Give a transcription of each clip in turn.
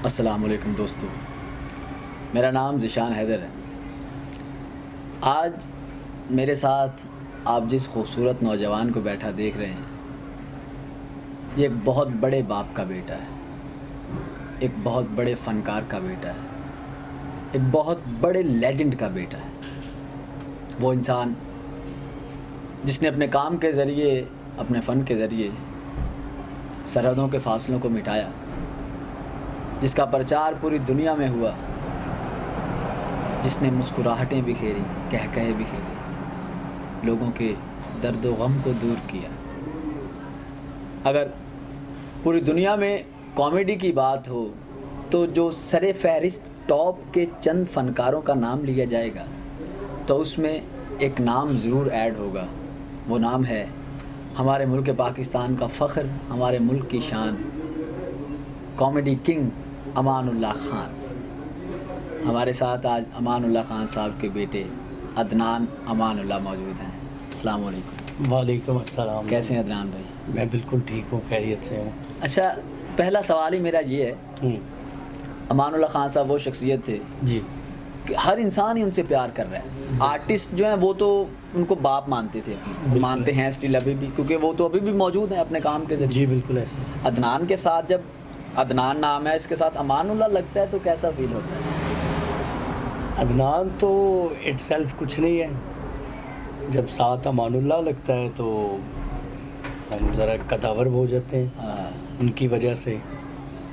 अस्सलाम वालेकुम दोस्तों, मेरा नाम ज़ीशान हैदर है। आज मेरे साथ आप जिस खूबसूरत नौजवान को बैठा देख रहे हैं, ये एक बहुत बड़े बाप का बेटा है, एक बहुत बड़े फ़नकार का बेटा है, एक बहुत बड़े लेजेंड का बेटा है। वो इंसान जिसने अपने काम के ज़रिए, अपने फ़न के ज़रिए सरहदों के फासलों को मिटाया, जिसका प्रचार पूरी दुनिया में हुआ, जिसने मुस्कुराहटें बिखेरी, कहकहे बिखेरे, लोगों के दर्द व गम को दूर किया। अगर पूरी दुनिया में कॉमेडी की बात हो तो जो सरे फहरिस्त टॉप के चंद फ़नकारों का नाम लिया जाएगा तो उसमें एक नाम ज़रूर ऐड होगा। वो नाम है हमारे मुल्क पाकिस्तान का फ़ख्र, हमारे मुल्क की शान, कॉमेडी किंग अमानुल्लाह खान। हमारे साथ आज अमानुल्लाह खान साहब के बेटे अदनान अमानुल्लाह मौजूद हैं। अस्सलाम वालेकुम। वालेकुम अस्सलाम। कैसे हैं अदनान भाई? मैं बिल्कुल ठीक हूँ, खैरियत से हूँ। अच्छा, पहला सवाल ही मेरा ये है, अमानुल्लाह खान साहब वो शख्सियत थे जी कि हर इंसान ही उनसे प्यार कर रहा है। आर्टिस्ट जो हैं वो तो उनको बाप मानते थे, मानते हैं स्टिल अभी भी, क्योंकि वो तो अभी भी मौजूद हैं अपने काम के ज़रिए। जी बिल्कुल ऐसे। अदनान के साथ जब अदनान नाम है, इसके साथ अमानुल्लाह लगता है तो कैसा फील होता है? अदनान तो इटसेल्फ कुछ नहीं है, जब साथ अमानुल्लाह लगता है तो हम ज़रा कदावर हो जाते हैं उनकी वजह से।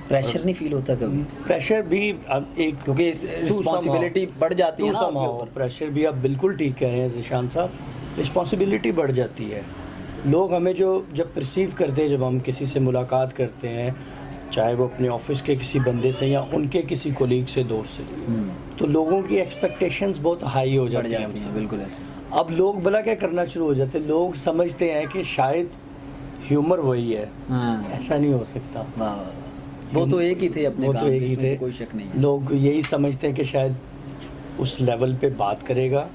प्रेशर नहीं फील होता कभी? प्रेशर भी अब एक, क्योंकि रिस्पॉन्सिबिलिटी बढ़ जाती है ना आपके ऊपर। प्रेशर भी आप बिल्कुल ठीक कह रहे हैं ज़ीशान साहब, रिस्पॉन्सिबिलिटी बढ़ जाती है। लोग हमें जब परसीव करते हैं, जब हम किसी से मुलाकात करते हैं, चाहे वो अपने ऑफिस के किसी बंदे से या उनके किसी कोलीग से, दोस्त से, तो लोगों की एक्सपेक्टेशंस बहुत हाई हो जाती हैं। बिल्कुल ऐसे। अब लोग भला क्या करना शुरू हो जाते हैं, लोग समझते हैं कि शायद ह्यूमर वही है। ऐसा नहीं हो सकता। वाह वाह, वो तो एक ही थे अपने वो काम तो एक के, ही इसमें थे। तो कोई शक नहीं है। लोग यही समझते हैं कि शायद उस लेवल पे बात करेगा,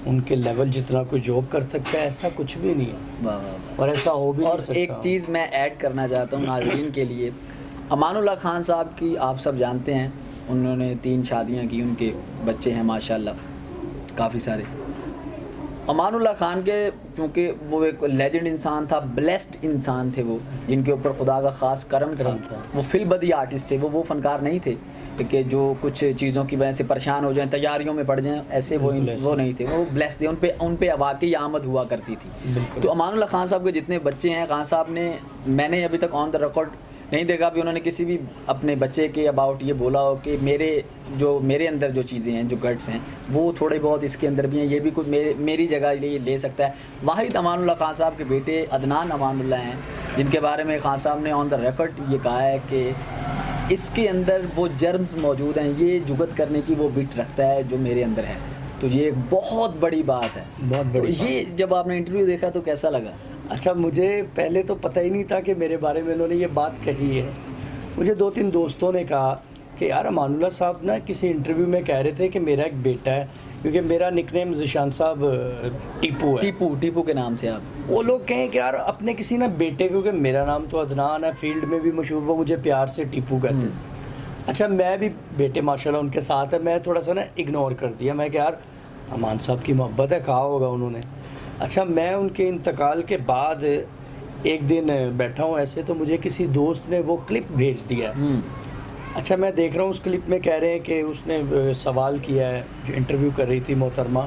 उनके लेवल जितना कोई जॉब कर सकता है, ऐसा कुछ भी नहीं है। वाह वाह वाह। और ऐसा हो भी नहीं और सकता। एक चीज़ मैं ऐड करना चाहता हूँ नाज़रीन के लिए। अमानुल्लाह खान साहब की आप सब जानते हैं, उन्होंने 3 शादियाँ की, उनके बच्चे हैं माशाल्लाह काफ़ी सारे। अमानुल्लाह खान के, क्योंकि वो एक लेजेंड इंसान था, ब्लेस्ड इंसान थे वो, जिनके ऊपर खुदा का ख़ास करम था। वो फिलबदी आर्टिस्ट थे, वो फ़नकार नहीं थे कि जो कुछ चीज़ों की वजह से परेशान हो जाएं, तैयारियों में पड़ जाएं, ऐसे वो नहीं थे। वो ब्लेस्ड थे, उन पे वाकई आमद हुआ करती थी। तो अमानुल्लाह खान साहब के जितने बच्चे हैं, खान साहब ने, मैंने अभी तक ऑन द रिकॉर्ड नहीं देखा भी उन्होंने किसी भी अपने बच्चे के अबाउट ये बोला हो कि मेरे अंदर जो चीज़ें हैं, जो गट्स हैं, वो थोड़े बहुत इसके अंदर भी हैं, ये भी कुछ मेरी जगह ले सकता है। वाहिद अमानुल्लाह खान साहब के बेटे अदनान अमानुल्लाह हैं, जिनके बारे में खान साहब ने ऑन द रिकॉर्ड ये कहा है कि इसके अंदर वो जर्म्स मौजूद हैं, ये जुगत करने की वो विट रखता है जो मेरे अंदर है। तो ये एक बहुत बड़ी बात है, बहुत बड़ी। तो ये जब आपने इंटरव्यू देखा तो कैसा लगा? अच्छा, मुझे पहले तो पता ही नहीं था कि मेरे बारे में उन्होंने ये बात कही है। मुझे 2-3 दोस्तों ने कहा कि यार अमानुल्लाह साहब ना किसी इंटरव्यू में कह रहे थे कि मेरा एक बेटा है, क्योंकि मेरा निकनेम ज़ीशान साहब टीपू है। टीपू के नाम से आप, वो लोग कहें कि यार अपने किसी ना बेटे, क्योंकि मेरा नाम तो अदनान है, फील्ड में भी मशहूर, वो मुझे प्यार से टीपू कहते हैं। अच्छा, मैं भी बेटे माशाल्लाह उनके साथ है, मैं थोड़ा सा ना इग्नोर कर दिया। मैं कि यार अमान साहब की मोहब्बत है, कहा होगा उन्होंने। अच्छा, मैं उनके इंतकाल के बाद एक दिन बैठा हूँ ऐसे, तो मुझे किसी दोस्त ने वो क्लिप भेज दिया। अच्छा, मैं देख रहा हूँ उस क्लिप में कह रहे हैं कि उसने सवाल किया है, जो इंटरव्यू कर रही थी मोहतरमा,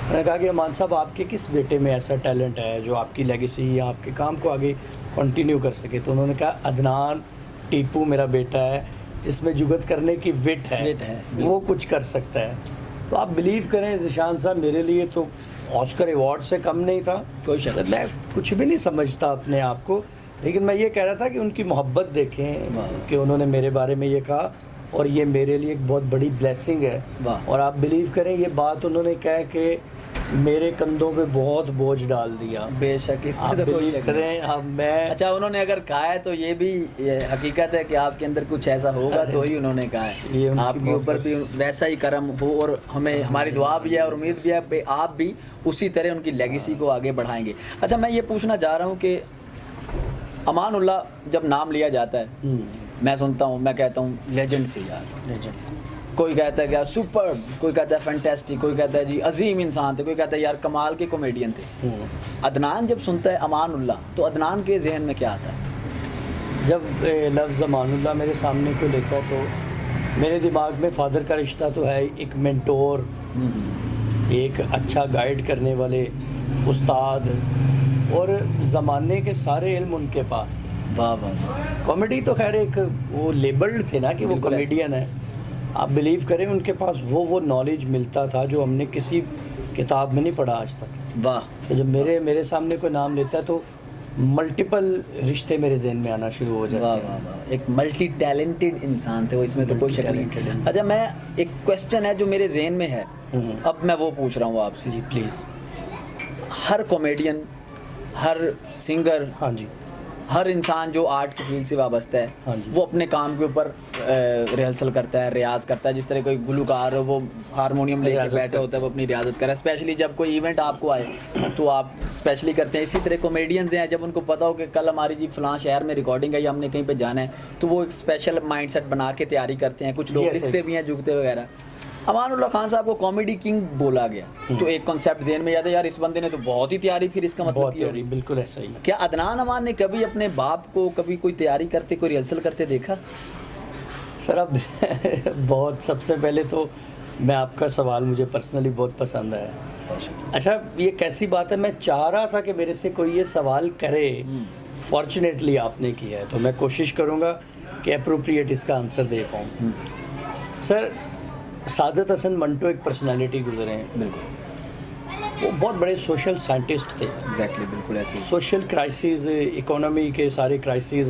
मैंने कहा कि अमान साहब आपके किस बेटे में ऐसा टैलेंट है जो आपकी लेगेसी या आपके काम को आगे कंटिन्यू कर सके? तो उन्होंने कहा अदनान टीपू मेरा बेटा है, जिसमें जुगत करने की विट है, वो कुछ कर सकता है। तो आप बिलीव करें ज़ीशान साहब, मेरे लिए तो ऑस्कर अवार्ड से कम नहीं था। कोई शक, मैं कुछ भी नहीं समझता अपने आप को, लेकिन मैं ये कह रहा था कि उनकी मोहब्बत देखें कि उन्होंने मेरे बारे में ये कहा, और ये मेरे लिए एक बहुत बड़ी ब्लेसिंग है। और आप बिलीव करें, ये बात उन्होंने कहा कि मेरे कंधों पे बहुत बोझ डाल दिया। बेशक, इसमें तो कोई शक नहीं। अब मैं, अच्छा, उन्होंने अगर कहा है तो ये भी हकीकत है कि आपके अंदर कुछ ऐसा होगा तो ही उन्होंने कहा है। आपके ऊपर भी वैसा ही करम हो, और हमें हमारी दुआ भी है और उम्मीद भी है कि आप भी उसी तरह उनकी लेगेसी को आगे बढ़ाएंगे। अच्छा, मैं ये पूछना चाह रहा हूँ कि अमानुल्लाह जब नाम लिया जाता है मैं सुनता हूँ, मैं कहता हूँ लेजेंड थे यार। लेजेंड। कोई कहता है कि यार सुपर, कोई कहता है फैंटेस्टिक, कोई कहता है जी अजीम इंसान थे, कोई कहता है यार कमाल के कॉमेडियन थे। अदनान जब सुनता है अमानुल्लाह, तो अदनान के जहन में क्या आता है? जब लफ्ज़ अमानुल्लाह मेरे सामने को लेता है तो मेरे दिमाग में फ़ादर का रिश्ता तो है, एक मेंटोर, एक अच्छा गाइड करने वाले उस्ताद, और ज़माने के सारे इल्म उनके पास थे। वाह वाह। कॉमेडी तो खैर एक वो लेबल्ड थे ना कि वो बिल्कुल ऐसे। कॉमेडियन है। आप बिलीव करें उनके पास वो नॉलेज मिलता था जो हमने किसी किताब में नहीं पढ़ा आज तक। वाह। तो जब मेरे सामने कोई नाम लेता है तो मल्टीपल रिश्ते मेरे जहन में आना शुरू हो जाते वाह हैं। वाह वाह। एक मल्टी टैलेंटेड इंसान थे वो, इसमें तो कोई शक नहीं। Multi-talented इंसान। अच्छा, मैं एक क्वेश्चन है जो मेरे जहन में है, अब मैं वो पूछ रहा हूँ आपसे। जी प्लीज़। हर कॉमेडियन, हर सिंगर, हाँ जी। हर इंसान जो आर्ट की फील्ड से वाबस्ता हाँ है, जी। वो अपने काम के ऊपर रिहर्सल करता है, रियाज करता है। जिस तरह कोई गुलकार हो, वो हारमोनियम लेके रियाजत बैठा होता है, वो अपनी रियाजत करे। स्पेशली जब कोई इवेंट आपको आए तो आप स्पेशली करते हैं। इसी तरह कॉमेडियंस हैं, जब उनको पता हो कि कल हमारी जी फलां शहर में रिकॉर्डिंग है या हमने कहीं पे जाना है, तो वो एक स्पेशल माइंडसेट बना के तैयारी करते हैं। कुछ लोग जी, ऐसे लिखते भी हैं, जुगते वगैरह। अमानुल्लाह खान साहब को कॉमेडी किंग बोला गया, तो एक कॉन्सेप्ट जहन में याद है, यार इस बंदे ने तो बहुत ही तैयारी फिर इसका मतलब बहुत की होगी। तैयारी, बिल्कुल ऐसा ही। क्या अदनान अमान ने कभी अपने बाप को कभी कोई तैयारी करते, कोई रिहर्सल करते देखा? सर अब बहुत, सबसे पहले तो मैं आपका सवाल मुझे पर्सनली बहुत पसंद आया। अच्छा, ये कैसी बात है, मैं चाह रहा था कि मेरे से कोई ये सवाल करे, फॉर्चुनेटली आपने किया है, तो मैं कोशिश करूँगा कि अप्रोप्रिएट इसका आंसर दे पाऊँ। सर, सादत हसन मंटो एक पर्सनालिटी गुजरे हैं। बिल्कुल, वो बहुत बड़े सोशल साइंटिस्ट थे। एग्जैक्टली, बिल्कुल ऐसे ही। सोशल क्राइसिस, इकोनॉमी के सारे क्राइसिस,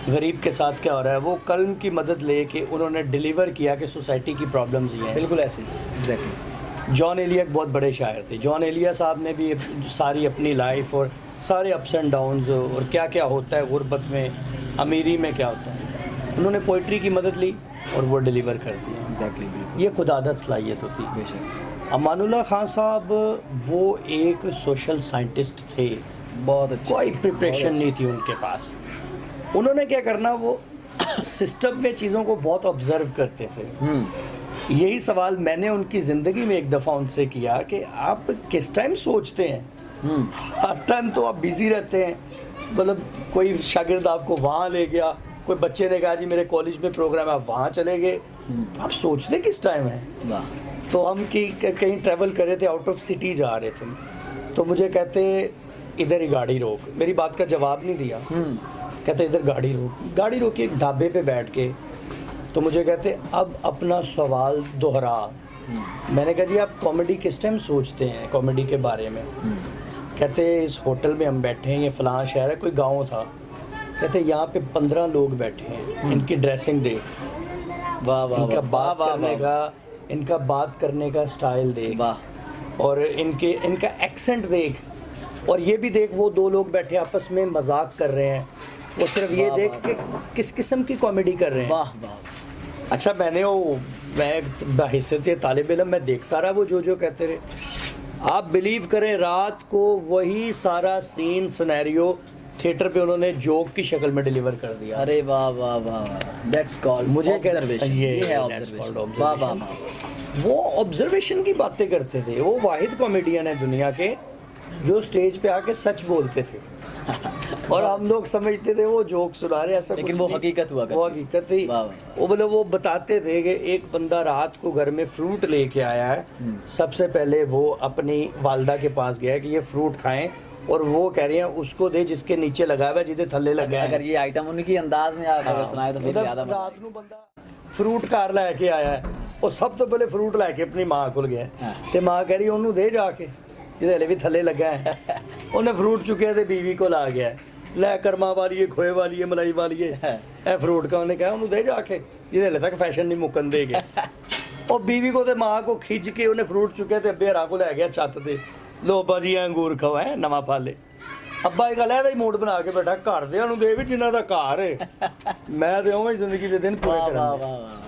गरीब के साथ क्या हो रहा है, वो कलम की मदद लेके उन्होंने डिलीवर किया कि सोसाइटी की प्रॉब्लम्स ये हैं। बिल्कुल ऐसे ही, एग्जैक्टली। जॉन एलिया एक बहुत बड़े शायर थे। जॉन एलिया साहब ने भी सारी अपनी लाइफ और सारे अप्स एंड डाउन्स और क्या क्या होता है गुर्बत में, अमीरी में क्या होता है, उन्होंने पोइट्री की मदद ली और वो डिलीवर कर दिया। एग्जैक्टली, बिल्कुल, ये खुदादत सलाहियत होती है। बेशक। अमानुल्लाह खान साहब वो एक सोशल साइंटिस्ट थे, बहुत अच्छे, कोई प्रिपरेशन बहुत नहीं थी उनके पास। उन्होंने क्या करना, वो सिस्टम में चीज़ों को बहुत ऑब्जर्व करते थे। यही सवाल मैंने उनकी ज़िंदगी में एक दफ़ा उनसे किया कि आप किस टाइम सोचते हैं? हर टाइम तो आप बिज़ी रहते हैं, मतलब कोई शागिर्द आपको वहाँ ले गया, कोई बच्चे ने कहा जी मेरे कॉलेज में प्रोग्राम है, आप वहाँ चले गए, तो आप सोचते किस टाइम है? वाह। तो हम कहीं ट्रैवल कर रहे थे, आउट ऑफ सिटी जा रहे थे, तो मुझे कहते इधर ही गाड़ी रोक। मेरी बात का जवाब नहीं दिया, कहते इधर गाड़ी रोक। गाड़ी रोकी एक ढाबे पे बैठ के, तो मुझे कहते अब अपना सवाल दोहरा। मैंने कहा जी आप कॉमेडी किस टाइम सोचते हैं, कॉमेडी के बारे में? कहते इस होटल में हम बैठे हैं, ये फलां शहर है, कोई गांव था। कहते यहाँ पे 15 लोग बैठे हैं, इनकी ड्रेसिंग देख, वाह वाह इनका वाह, बात वाह, करने वाह, का, इनका बात करने का स्टाइल देख, वाह। और इनका एक्सेंट देख, और ये भी देख वो दो लोग बैठे आपस में मजाक कर रहे हैं, वो सिर्फ ये वाह, देख वाह, कि किस किस्म की कॉमेडी कर रहे हैं। वाह वाह। अच्छा, मैं बहैसियत तालिब इल्म मैं देखता रहा वो जो कहते रहे। आप बिलीव करें, रात को वही सारा सीन सिनेरियो थिएटर पे उन्होंने जोक की शक्ल में डिलीवर कर दिया। अरे वाह वाह वाह, दैट्स कॉल्ड मुझे ऑब्जर्वेशन। ये है that's ऑब्जर्वेशन। called वाह वाह observation। वाह। वो ऑब्जर्वेशन की बातें करते थे। वो वाहिद कॉमेडियन है दुनिया के जो स्टेज पे आके सच बोलते थे और हम लोग समझते थे वो जोक सुना रहे, ऐसा लेकिन कुछ वो नहीं। हकीकत हुआ करती। वो हकीकत थी। वाह, वाह। वो मतलब वो बताते थे कि एक बंदा रात को घर में फ्रूट लेके आया है, सबसे पहले वो अपनी वालदा के पास गया कि ये फ्रूट खाएं, और वो कह रही हैं उसको दे जिसके नीचे लगा हुआ है, जिधे थल्ले लगा अगर है। ये आइटम उनकी अंदाज में आप अगर सुनाए तो फिर मतलब ज्यादा मजा रात ਨੂੰ ਬੰਦਾ ਫਰੂਟ ਘਰ ਲੈ ਕੇ ਆਇਆ ਹੈ, ਉਹ ਸਭ ਤੋਂ ਪਹਿਲੇ ਫਰੂਟ ਲੈ ਕੇ ਆਪਣੀ ਮਾਂ ਕੋਲ ਗਿਆ ਹਾਂ। ਤੇ ਮਾਂ ਕਹਿ ਰਹੀ ਉਹਨੂੰ ਦੇ ਜਾ ਕੇ, ਜਿਹਦੇ ਹਲੇ ਵੀ ਥੱਲੇ ਲੱਗਾ ਹੈ। ਉਹਨੇ ਫਰੂਟ ਚੁੱਕਿਆ ਤੇ ਬੀਵੀ ਕੋਲ ਆ ਗਿਆ, ਲੈ ਕਰਮਾ ਵਾਲੀਏ, ਖੋਏ ਵਾਲੀਏ, ਮਲਾਈ ਵਾਲੀਏ, ਇਹ ਫਰੂਟ ਕਾ ਉਹਨੇ ਕਿਹਾ ਉਹਨੂੰ ਦੇ ਜਾ ਕੇ, ਜਿਹਦੇ ਹਲੇ ਤੱਕ ਫੈਸ਼ਨ ਨਹੀਂ ਮੁੱਕਣ ਦੇਗੇ। ਉਹ ਬੀਵੀ ਕੋ ਤੇ ਮਾਂ ਕੋ ਖਿੱਚ ਕੇ ਉਹਨੇ ਫਰੂਟ ਚੁੱਕਿਆ ਤੇ ਅੱਬੇ ਹਰਾਂ ਕੋ ਲੈ ਗਿਆ ਛੱਤ ਤੇ, ਲੋ ਬਾਜੀ ਅੰਗੂਰ ਖਾਓ ਹੈ ਨਵਾਂ ਫਲ। ਅੱਬਾ ਇਹ ਗੱਲ ਇਹਦਾ ਹੀ ਮੂਡ ਬਣਾ ਕੇ ਬੈਠਾ, ਘਰਦਿਆਂ ਨੂੰ ਦੇ ਵੀ ਜਿਨ੍ਹਾਂ ਦਾ ਘਰ ਹੈ, ਮੈਂ ਤੇ ਉਵੇਂ ਹੀ ਜ਼ਿੰਦਗੀ ਦੇ ਦਿਨ पूरे वाह वाह ਕਰਾਂਗਾ। वाह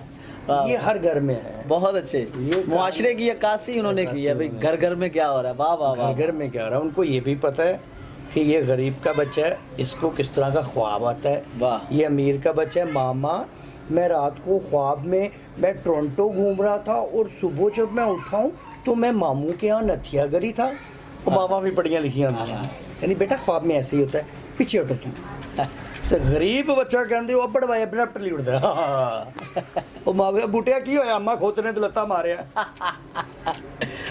वाह। ये हर घर में है, बहुत अच्छे। मुआशरे की अक्कासी उन्होंने की है भाई, घर घर में क्या हो रहा है। वाह वाह वाह। घर घर में क्या हो रहा है। उनको ये भी पता है कि ये गरीब का बच्चा है, इसको किस तरह का ख्वाब आता है, वाह। ये अमीर का बच्चा है। मामा मैं रात को ख्वाब में मैं टोरंटो घूम रहा था और सुबह जब मैं उठा हूँ तो मैं मामू के यहाँ नथिया गरी था। और मामा भी पढ़िया लिखिया होंगी, यानी बेटा ख्वाब में ऐसे ही होता है, पीछे हटो तुम। तो गरीब बच्चा कहते वो बड़ भाई अपना टली उठता वो मावे बूटिया की होया अम्मा खोतने तो लत्ता मारिया।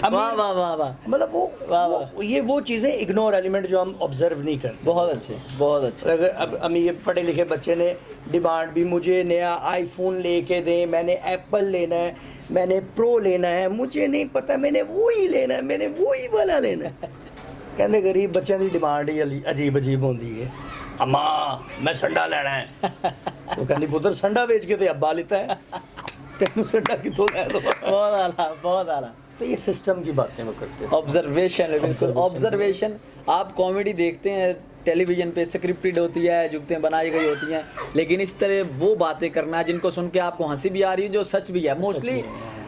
वाह वाह वाह वाह। मतलब वाह, वो चीज़ें इग्नोर एलिमेंट जो हम ऑब्जर्व नहीं करते। बहुत अच्छे, बहुत अच्छे। अगर अब अमीर पढ़े लिखे बच्चे ने डिमांड भी मुझे नया आईफोन लेके दें, मैंने एप्पल लेना है, मैंने प्रो लेना है, मुझे नहीं पता मैंने वो ही लेना है, मैंने वो ही वाला लेना है। कहते गरीब बच्चों की डिमांड ही अजीब अजीब होती है। अम्मा मैं संडा लेना है तो कहती पुत्र संडा बेच के तो अब्बा लेता है, तेन संडा कितों लै दो। बहुत आला, बहुत आला। तो ये सिस्टम की बातें वो करते हैं। ऑब्जर्वेशन, बिल्कुल ऑब्जर्वेशन। आप कॉमेडी देखते हैं टेलीविजन पे, स्क्रिप्टेड होती है, जुगतें बनाई गई होती हैं, लेकिन इस तरह वो बातें करना जिनको सुन के आपको हंसी भी आ रही है, जो सच भी है। मोस्टली